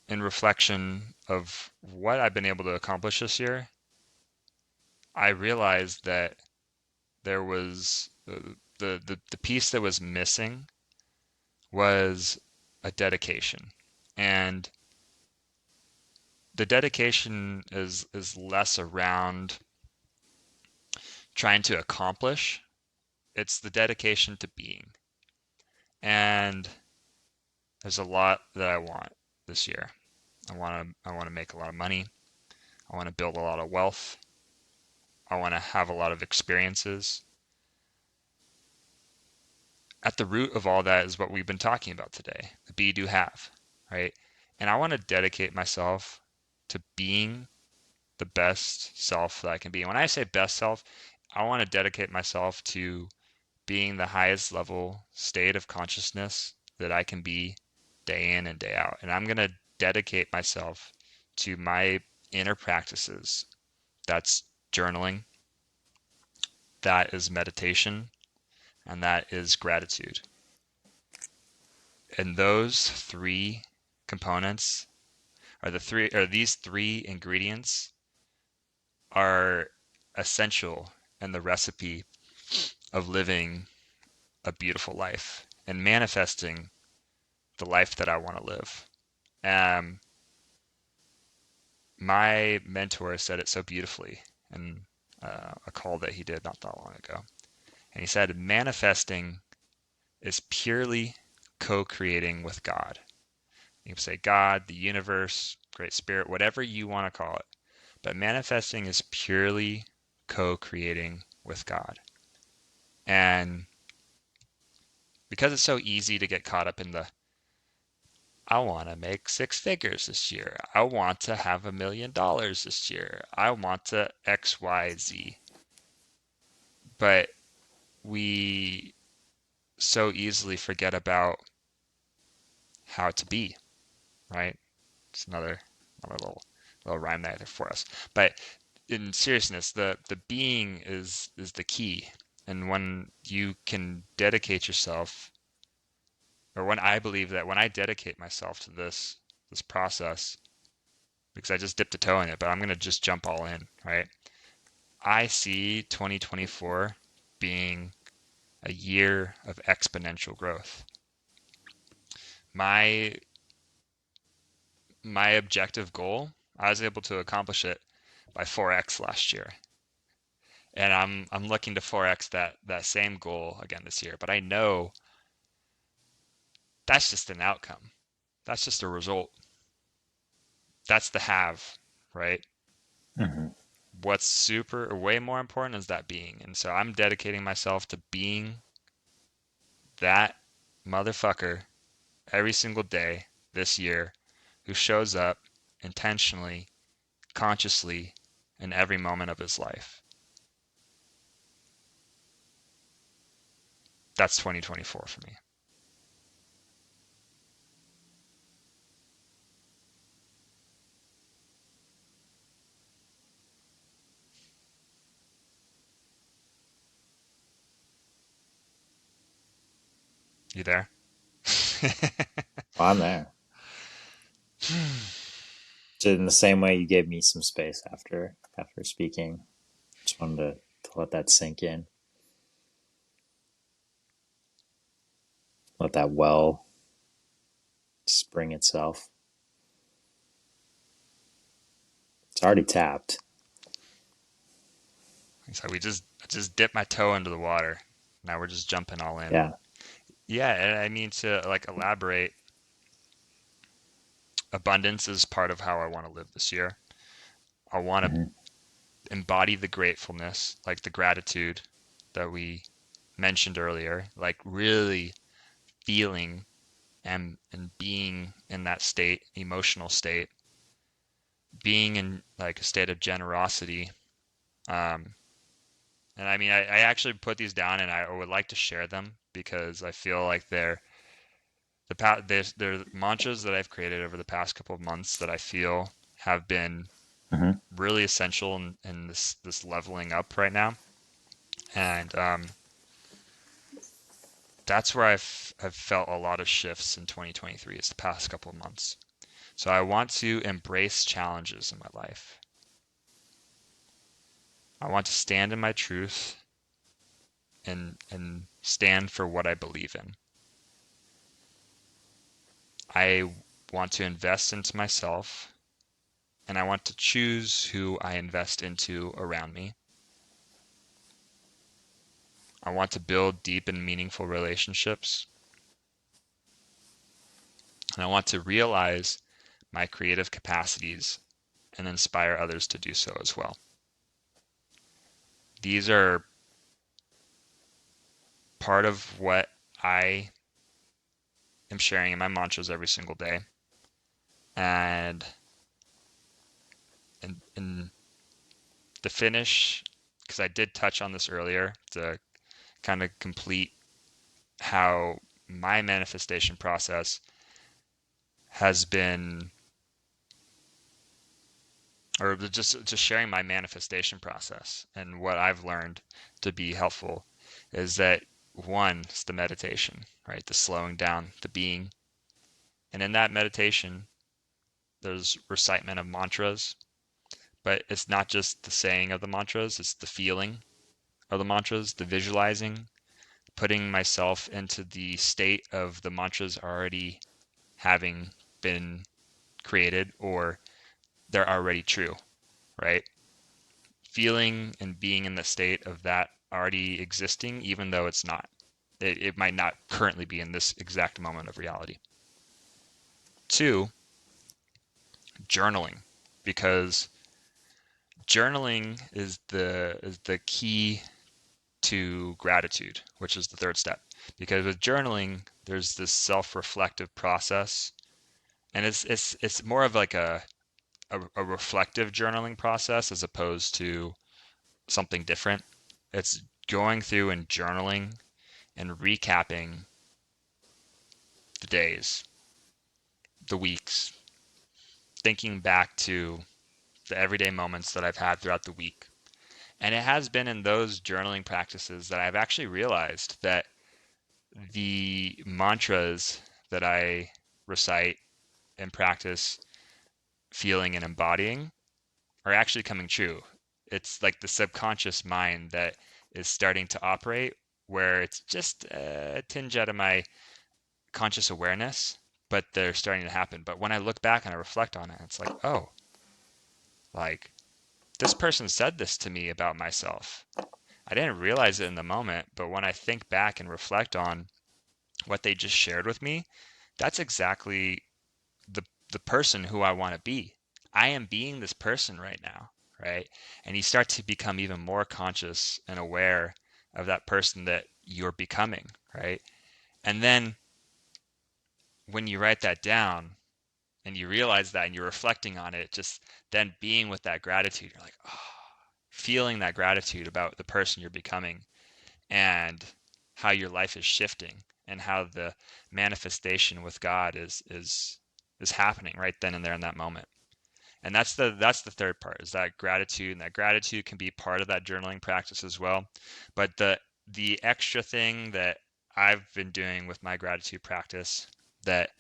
in reflection of what I've been able to accomplish this year, I realized that there was the piece that was missing was a dedication. And the dedication is less around trying to accomplish. It's the dedication to being. And there's a lot that I want this year. I want to make a lot of money. I want to build a lot of wealth. I want to have a lot of experiences. At the root of all that is what we've been talking about today, the be, do, have, right? And I want to dedicate myself to being the best self that I can be. And when I say best self, I want to dedicate myself to being the highest level state of consciousness that I can be day in and day out. And I'm going to dedicate myself to my inner practices. That's journaling, that is meditation, and that is gratitude. And those three components these three ingredients are essential in the recipe of living a beautiful life and manifesting the life that I want to live. Um, my mentor said it so beautifully in a call that he did not that long ago. And he said, manifesting is purely co-creating with God. You can say God, the universe, Great Spirit, whatever you want to call it. But manifesting is purely co-creating with God. And because it's so easy to get caught up in the I want to make six figures this year. I want to have $1 million this year. I want to X, Y, Z. But we so easily forget about how to be, right? It's another little rhyme there for us. But in seriousness, the being is the key. And when you can dedicate yourself, or when I believe that when I dedicate myself to this process, because I just dipped a toe in it, but I'm gonna just jump all in, right? I see 2024 being a year of exponential growth. My my objective goal, I was able to accomplish it by 4x last year. And I'm looking to 4x that same goal again this year. But I know that's just an outcome. That's just a result. That's the have, right? Mm-hmm. What's super or way more important is that being. And so I'm dedicating myself to being that motherfucker every single day this year who shows up intentionally, consciously in every moment of his life. That's 2024 for me. You there? Well, I'm there. So in the same way you gave me some space after speaking. Just wanted to let that sink in. Let that well spring itself. It's already tapped. So I just dipped my toe into the water. Now we're just jumping all in. Yeah. Yeah, and I mean to like elaborate, abundance is part of how I want to live this year. I want to Mm-hmm. embody the gratefulness, like the gratitude that we mentioned earlier, like really feeling and being in that state, emotional state, being in like a state of generosity. Um, and I mean, I actually put these down and I would like to share them because I feel like they're mantras that I've created over the past couple of months that I feel have been Mm-hmm. really essential in this leveling up right now. And that's where I've felt a lot of shifts in 2023 is the past couple of months. So I want to embrace challenges in my life. I want to stand in my truth and stand for what I believe in. I want to invest into myself and I want to choose who I invest into around me. I want to build deep and meaningful relationships. And I want to realize my creative capacities and inspire others to do so as well. These are part of what I am sharing in my mantras every single day. And in the finish, because I did touch on this earlier, to kind of complete how my manifestation process has been, or just sharing my manifestation process and what I've learned to be helpful is that one is the meditation, right? The slowing down, the being. And in that meditation, there's recitement of mantras, but it's not just the saying of the mantras, it's the feeling of the mantras, the visualizing, putting myself into the state of the mantras already having been created or they're already true, right? Feeling and being in the state of that already existing, even though it's not. It might not currently be in this exact moment of reality. Two, journaling, because journaling is the key to gratitude, which is the third step. because with journaling, there's this self-reflective process, and it's more of like a reflective journaling process as opposed to something different. It's going through and journaling and recapping the days, the weeks, thinking back to the everyday moments that I've had throughout the week. And it has been in those journaling practices that I've actually realized that the mantras that I recite and practice feeling and embodying are actually coming true. It's like the subconscious mind that is starting to operate where it's just a tinge out of my conscious awareness, but they're starting to happen. But when I look back and I reflect on it, it's like, oh, like this person said this to me about myself. I didn't realize it in the moment, but when I think back and reflect on what they just shared with me, that's exactly the the person who I want to be. I am being this person right now, right? And you start to become even more conscious and aware of that person that you're becoming, right? And then when you write that down and you realize that and you're reflecting on it, just then being with that gratitude, you're like, oh, feeling that gratitude about the person you're becoming and how your life is shifting and how the manifestation with God is happening right then and there in that moment. And that's the third part is that gratitude, and that gratitude can be part of that journaling practice as well. But the extra thing that I've been doing with my gratitude practice that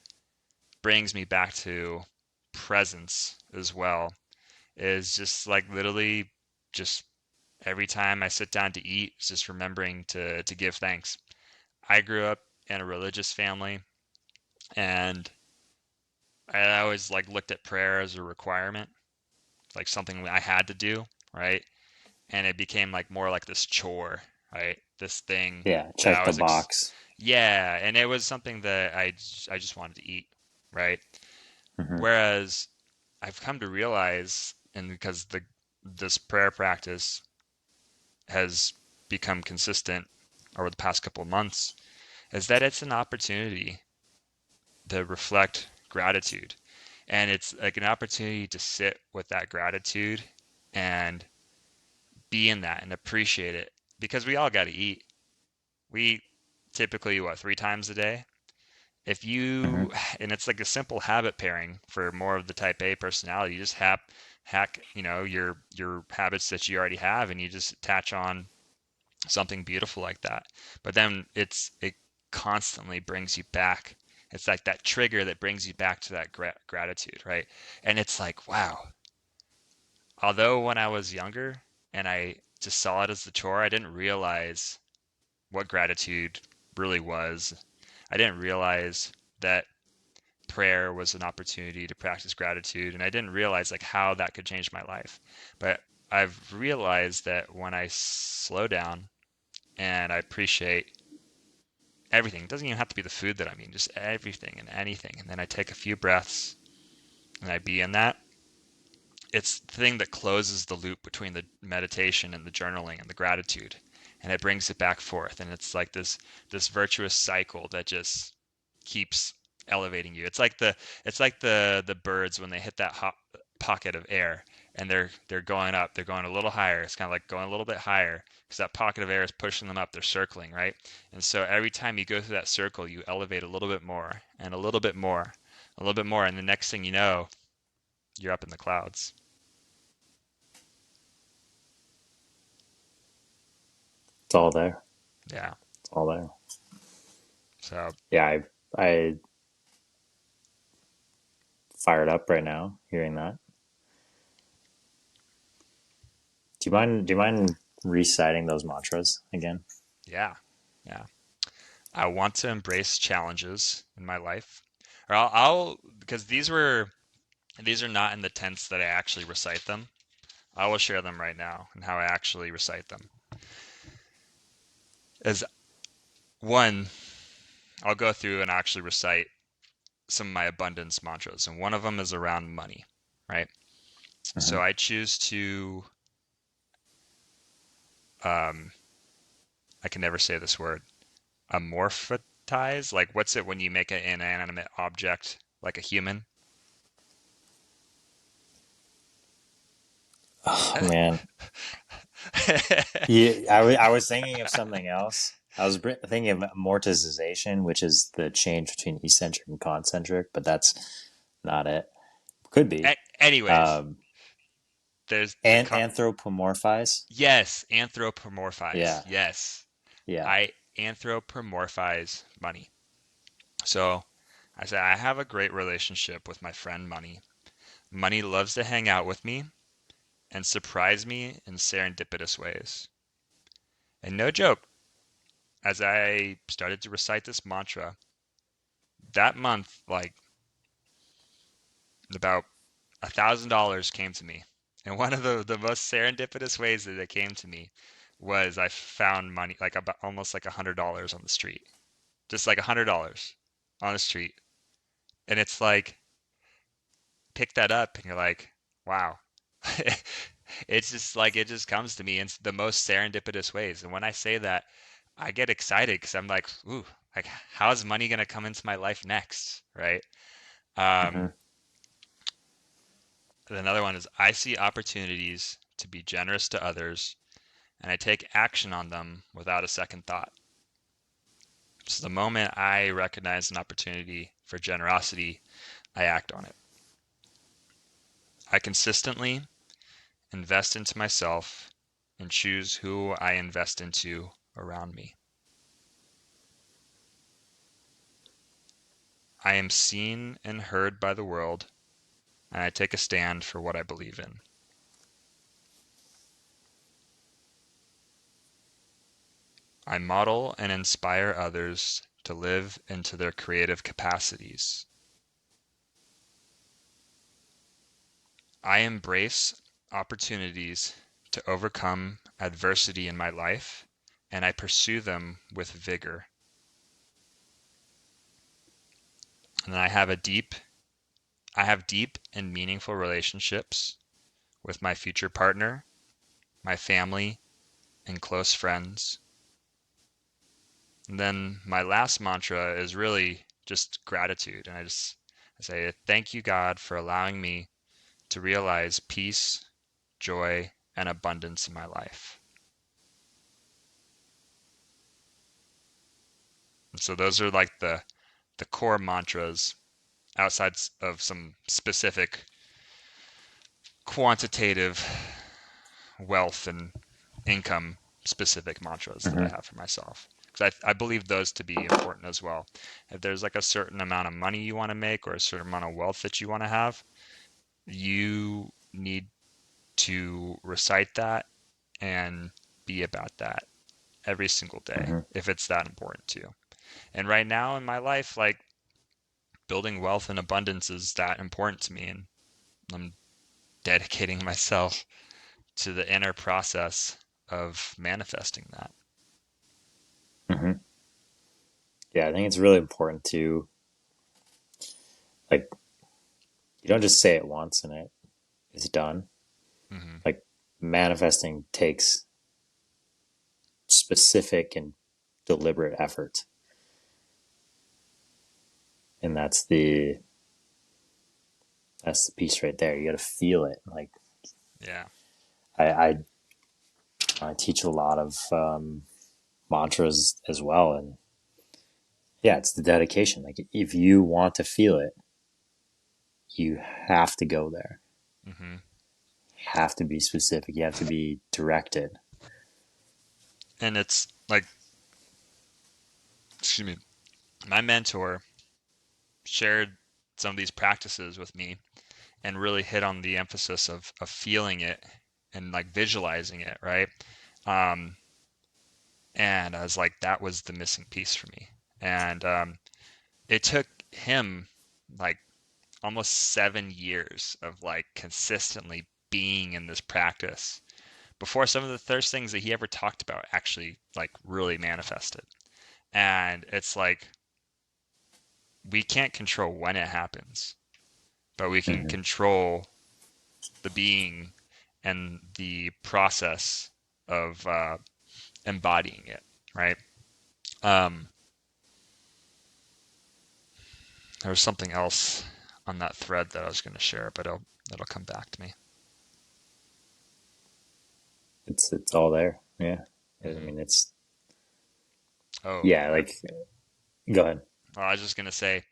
brings me back to presence as well is just like literally just every time I sit down to eat, just remembering to give thanks. I grew up in a religious family, and I always like looked at prayer as a requirement, like something I had to do, right? And it became like more like this chore, right? This thing Yeah, that check the box. yeah, and it was something that I just wanted to eat, right? Hmm. Whereas I've come to realize, and because the this prayer practice has become consistent over the past couple of months, is that it's an opportunity to reflect gratitude. And it's like an opportunity to sit with that gratitude and be in that and appreciate it because we all got to eat. We eat typically, what, 3 times a day? If Hmm. you, and it's like a simple habit pairing for more of the type A personality, you just hack, your habits that you already have and you just attach on something beautiful like that. But then it constantly brings you back. It's like that trigger that brings you back to that gratitude, right? And it's like, wow. Although when I was younger and I just saw it as the chore, I didn't realize what gratitude really was. I didn't realize that prayer was an opportunity to practice gratitude, and I didn't realize like how that could change my life. But I've realized that when I slow down and I appreciate everything. It doesn't even have to be the food that I'm eating, just everything and anything. And then I take a few breaths and I be in that. It's the thing that closes the loop between the meditation and the journaling and the gratitude. And it brings it back forth. And it's like this virtuous cycle that just keeps elevating you. It's like the birds when they hit that hot pocket of air and they're going up, they're going a little higher. It's kind of like going a little bit higher because that pocket of air is pushing them up. They're circling, right? And so every time you go through that circle, you elevate a little bit more and a little bit more, a little bit more, and the next thing you know, you're up in the clouds. It's all there. Yeah. It's all there. So Yeah, I fired up right now hearing that. Do you mind reciting those mantras again? yeah, yeah. I want to embrace challenges in my life. Or because these are not in the tense that I actually recite them. I will share them right now and how I actually recite them. As one, I'll go through and actually recite some of my abundance mantras, and one of them is around money, right? Hmm. So I choose to, um, I can never say this word, amorphitize? Like, what's it when you make an inanimate object like a human? Oh man, yeah, I was thinking of something else. I was thinking of amortization, which is the change between eccentric and concentric, but that's not it. Could be. Anyways, Um, there's the and anthropomorphize. yes, anthropomorphize. Yeah, Yes, yeah. I anthropomorphize money. So I said I have a great relationship with my friend Money. Money loves to hang out with me and surprise me in serendipitous ways. And no joke, as I started to recite this mantra, that month, like about $1,000 came to me. And one of the most serendipitous ways that it came to me was I found money, like about almost like $100 on the street, just like $100 on the street. And it's like, pick that up and you're like, wow. It's just like, it just comes to me in the most serendipitous ways. And when I say that, I get excited because I'm like, ooh, like, how's money going to come into my life next? Right. Hmm. Um, Another one is I see opportunities to be generous to others and I take action on them without a second thought. So the moment I recognize an opportunity for generosity, I act on it. I consistently invest into myself and choose who I invest into around me. I am seen and heard by the world, and I take a stand for what I believe in. I model and inspire others to live into their creative capacities. I embrace opportunities to overcome adversity in my life, and I pursue them with vigor. And I have deep and meaningful relationships with my future partner, my family, and close friends. And then my last mantra is really just gratitude. And I say, thank you, God, for allowing me to realize peace, joy, and abundance in my life. And so those are like the core mantras outside of some specific quantitative wealth and income specific mantras that I Hmm. have for myself. Because I believe those to be important as well. If there's like a certain amount of money you want to make or a certain amount of wealth that you want to have, you need to recite that and be about that every single day Hmm. if it's that important to you. And right now in my life, like building wealth and abundance is that important to me. And I'm dedicating myself to the inner process of manifesting that. Hmm. Yeah, I think it's really important to like you don't just say it once and it's done. Hmm. Like manifesting takes specific and deliberate effort, and that's the piece right there. You got to feel it. Like Yeah. I, I I teach a lot of mantras as well, and yeah, it's the dedication. Like if you want to feel it, you have to go there. Hmm. You have to be specific. You have to be directed. And it's like, excuse me, my mentor shared some of these practices with me and really hit on the emphasis of feeling it and like visualizing it, right? Um, and I was like, that was the missing piece for me. And it took him like almost 7 years of like consistently being in this practice before some of the first things that he ever talked about actually like really manifested. And it's like we can't control when it happens, but we can Hmm. control the being and the process of embodying it, right? There was something else on that thread that I was going to share, but it'll come back to me. It's all there. Yeah. I Hmm. mean, it's Oh, yeah. Like, go ahead. well, I was just going to say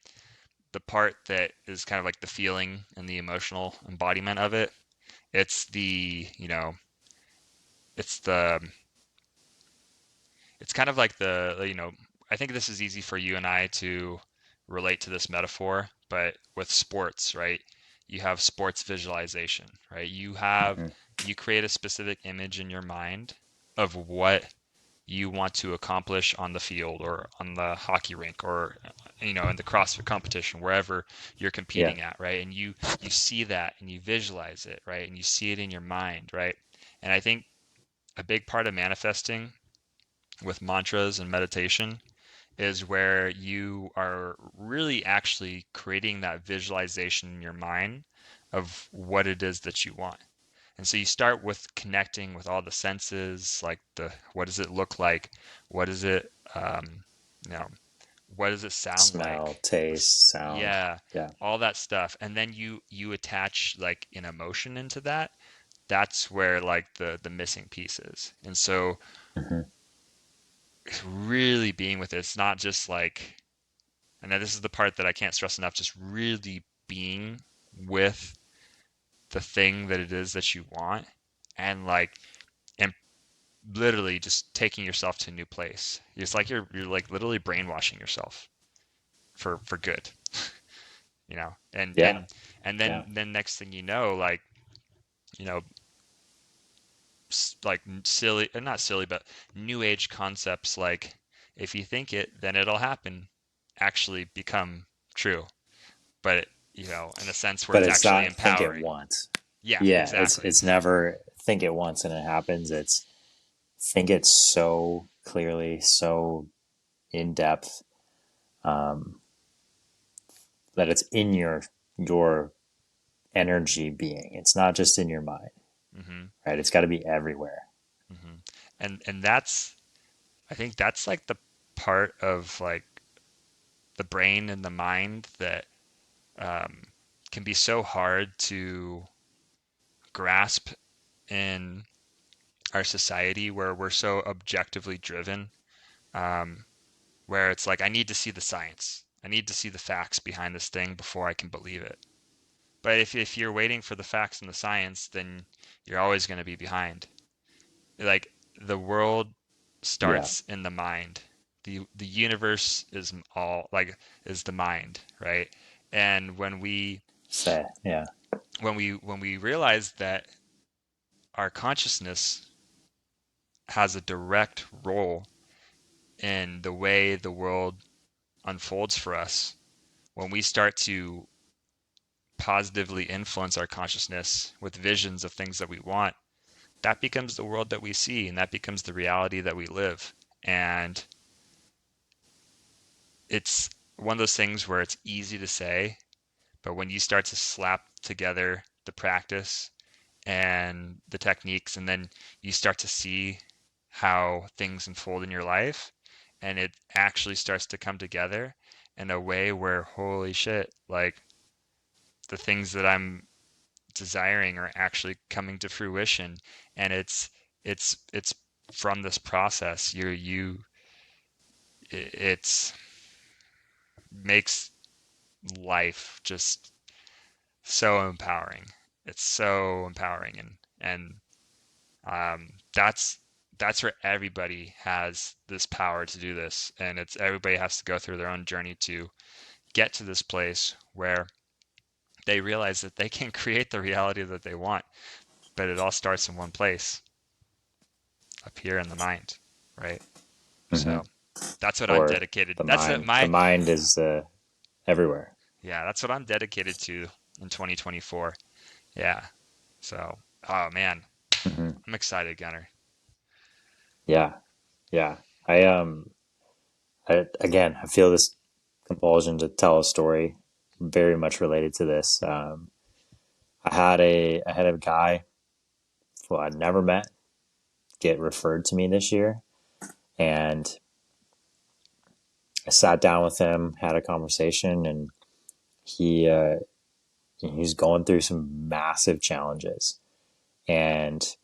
the part that is kind of like the feeling and the emotional embodiment of it. It's the, it's the, it's kind of like I think this is easy for you and I to relate to this metaphor, but with sports, right? You have sports visualization, right? Hmm. You create a specific image in your mind of what you want to accomplish on the field or on the hockey rink or in the CrossFit competition, wherever you're Yeah. competing at, right? And you see that and you visualize it, right? And you see it in your mind, right? And I think a big part of manifesting with mantras and meditation is where you are really actually creating that visualization in your mind of what it is that you want. And so you start with connecting with all the senses, like the what does it look like? What is it you know, what does it sound Smell, like? taste, sound. Yeah, Yeah. all that stuff. And then you attach like an emotion into that. That's where like the missing piece is. And so Hmm. it's really being with it. It's not just like, and this is the part that I can't stress enough, just really being with the thing that it is that you want and and literally just taking yourself to a new place. It's like you're like literally brainwashing yourself for good, and Yeah. then Yeah. next thing you know, like, you know, like silly, not silly, but new age concepts like if you think it, then it'll happen, actually become true. But in a sense where But it's it's actually not think it empowering. once. Yeah, Yeah. exactly. It's never think it once and it happens. It's think it so clearly, so in depth, um, that it's in your energy being. It's not just in your mind, Hmm. right? It's got to be everywhere. Hmm. And that's, I think that's like the part of like the brain and the mind that um, can be so hard to grasp in our society where we're so objectively driven, um, where it's like, I need to see the science. I need to see the facts behind this thing before I can believe it. But if you're waiting for the facts and the science, then you're always going to be behind. Like the world Yeah. starts in the mind. The universe is all like is the mind, right? And Say, yeah. when we realize that our consciousness has a direct role in the way the world unfolds for us, when we start to positively influence our consciousness with visions of things that we want, that becomes the world that we see and that becomes the reality that we live. And it's one of those things where it's easy to say, but when you start to slap together the practice and the techniques, and then you start to see how things unfold in your life, and it actually starts to come together in a way where, holy shit, like the things that I'm desiring are actually coming to fruition. And it's from this process it's makes life just so empowering. It's so empowering, and that's where everybody has this power to do this, and it's everybody has to go through their own journey to get to this place where they realize that they can create the reality that they want, but it all starts in one place, up here in the mind, right? Hmm. So that's what I'm Or dedicated. the That's mind. The my mind is everywhere. Yeah, that's what I'm dedicated to in 2024. Yeah. So, oh man, Hmm. I'm excited, Gunner. Yeah. Yeah. Again, I feel this compulsion to tell a story very much related to this. I had a guy who I'd never met get referred to me this year, and I sat down with him, had a conversation, and he was going through some massive challenges, and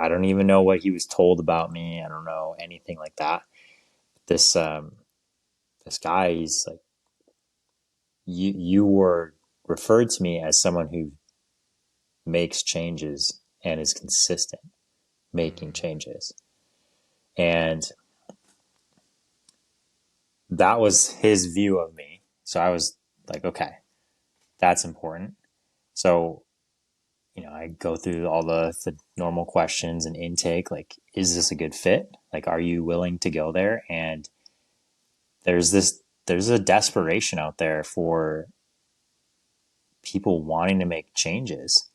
I don't even know what he was told about me. I don't know anything like that. This this guy, he's like, you were referred to me as someone who makes changes and is consistent making Mm, changes. And that was his view of me. So I was like, okay, that's important. So, I go through all the normal questions and intake, like, is this a good fit? Like, are you willing to go there? And there's a desperation out there for people wanting to make changes.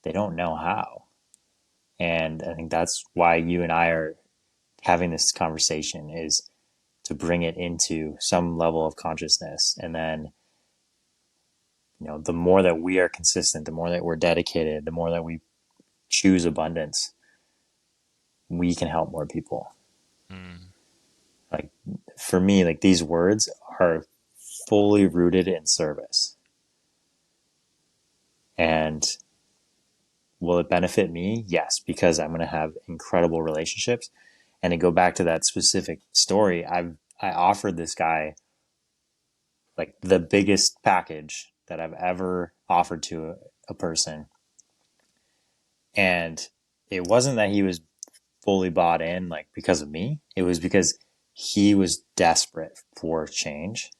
They don't know how. And I think that's why you and I are having this conversation, is to bring it into some level of consciousness. And then, the more that we are consistent, the more that we're dedicated, the more that we choose abundance, we can help more people. mm, Like, for me, like, these words are fully rooted in service. And will it benefit me? Yes, because I'm going to have incredible relationships. And to go back to that specific story, I offered this guy like the biggest package that I've ever offered to a person. And it wasn't that he was fully bought in, like, because of me. It was because he was desperate for change.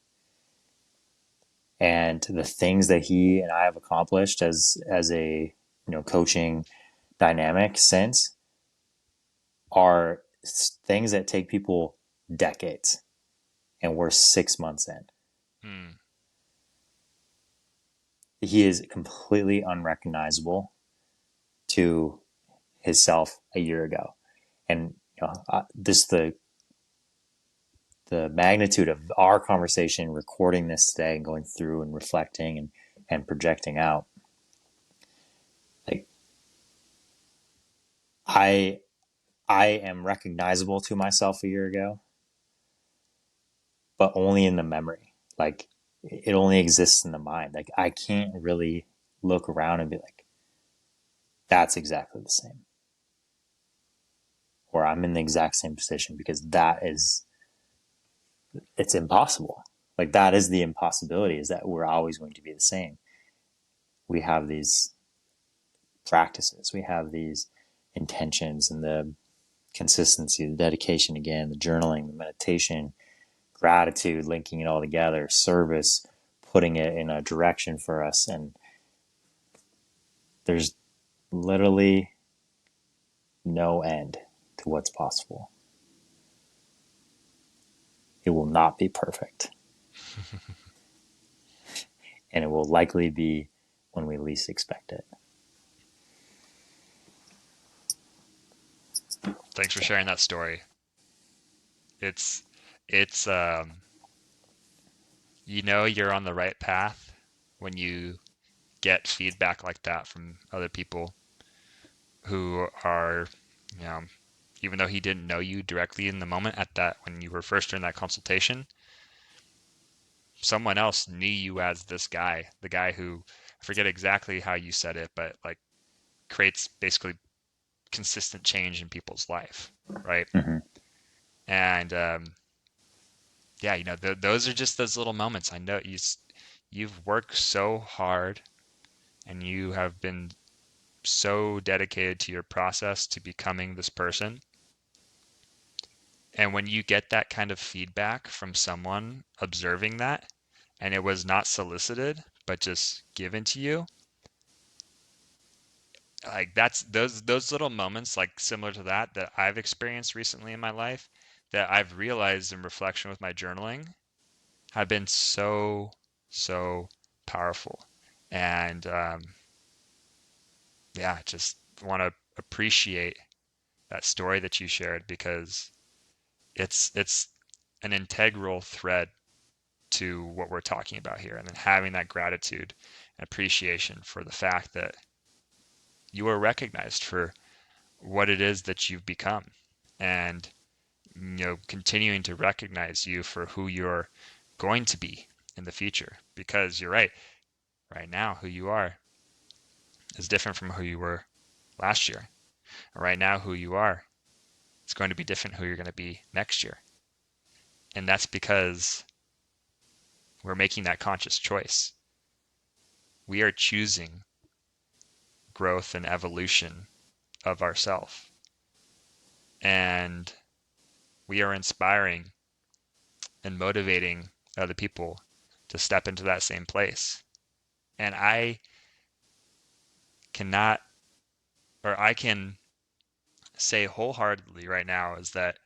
And the things that he and I have accomplished as a, coaching dynamic since, are things that take people decades, and we're 6 months in. mm, He is completely unrecognizable to his self a year ago. And this the magnitude of our conversation, recording this today and going through and reflecting and projecting out. Like, I I am recognizable to myself a year ago, but only in the memory. Like, it only exists in the mind. Like, I can't really look around and be like, that's exactly the same, or I'm in the exact same position, because it's impossible. Like, that is the impossibility, is that we're always going to be the same. We have these practices, we have these intentions, and the consistency, the dedication, again, the journaling, the meditation, gratitude, linking it all together, service, putting it in a direction for us. And there's literally no end to what's possible. It will not be perfect, and it will likely be when we least expect it. Thanks for So, sharing that story. It's it's you're on the right path when you get feedback like that from other people who are, you know, even though he didn't know you directly in the moment at that when you were first in that consultation, someone else knew you as this guy, the guy who, I forget exactly how you said it, but like creates basically consistent change in people's life, right? mm-hmm. And yeah, those are just those little moments. I know you've worked so hard and you have been so dedicated to your process to becoming this person. And when you get that kind of feedback from someone observing that, and it was not solicited, but just given to you, like that's those little moments, like similar to that I've experienced recently in my life, that I've realized in reflection with my journaling, have been so powerful. And yeah, just want to appreciate that story that you shared, because it's an integral thread to what we're talking about here, and then having that gratitude and appreciation for the fact that you are recognized for what it is that you've become, and continuing to recognize you for who you're going to be, in the future, because you're right. Right now, who you are is different from who you were last year. Right now, who you are is going to be different who you're going to be next year. And that's because we're making that conscious choice. We are choosing growth and evolution of ourself. And we are inspiring and motivating other people to step into that same place. And I cannot, or I can say wholeheartedly right now, is that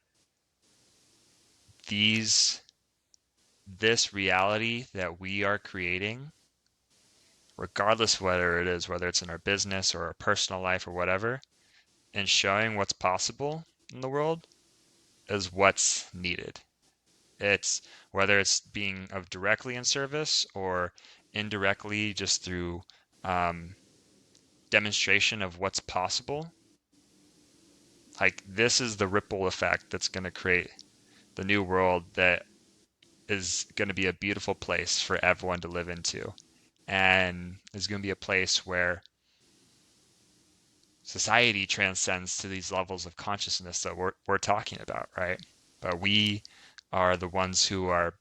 this reality that we are creating, regardless whether it's in our business or our personal life or whatever, and showing what's possible in the world is what's needed. It's whether it's being of directly in service or indirectly just through demonstration of what's possible. Like, this is the ripple effect that's going to create the new world that is going to be a beautiful place for everyone to live into, and is going to be a place where society transcends to these levels of consciousness that we're talking about, right? But we are the ones who are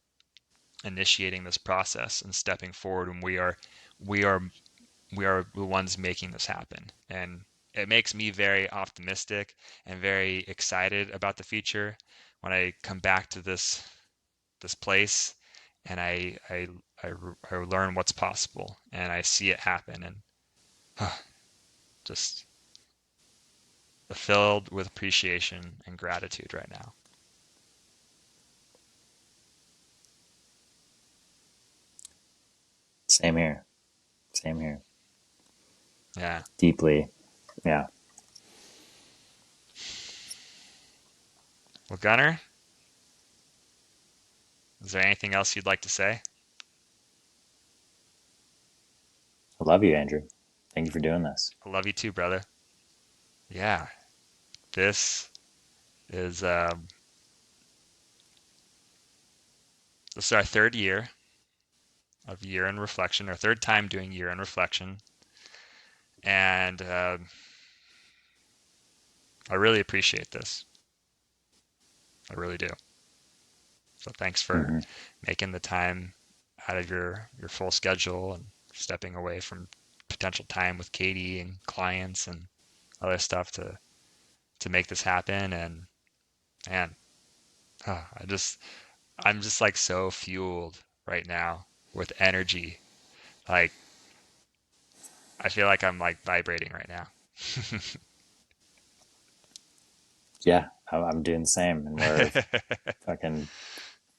initiating this process and stepping forward, and we are we are the ones making this happen. And it makes me very optimistic and very excited about the future when I come back to this place, and I learn what's possible and I see it happen, and just filled with appreciation and gratitude right now. Same here. Same here. Yeah. Deeply. Yeah. Well, Gunnar, is there anything else you'd like to say? I love you, Andrew. Thank you for doing this. I love you too, brother. Yeah. This is this is our third year of Year in Reflection, our third time doing Year in Reflection, and I really appreciate this. I really do. So thanks for Mm-hmm. making the time out of your full schedule and stepping away from potential time with Katie and clients and other stuff to make this happen. And man, I'm just like so fueled right now with energy. Like, I feel like I'm like vibrating right now. Yeah, I'm doing the same, and we're fucking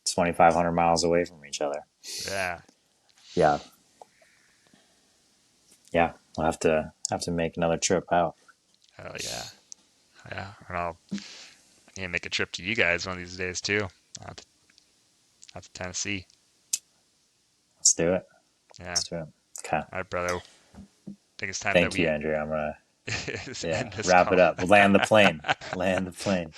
2,500 miles away from each other. Yeah. Yeah, yeah. We'll have to make another trip out. Hell yeah. Yeah. And I need to make a trip to you guys one of these days too. Out to, out to Tennessee. Let's do it. Yeah. Let's do it. Okay. All right, brother. I think it's time that Thank you, we Andrew. I'm gonna end this wrap call. it up. We'll land the plane. Land the plane.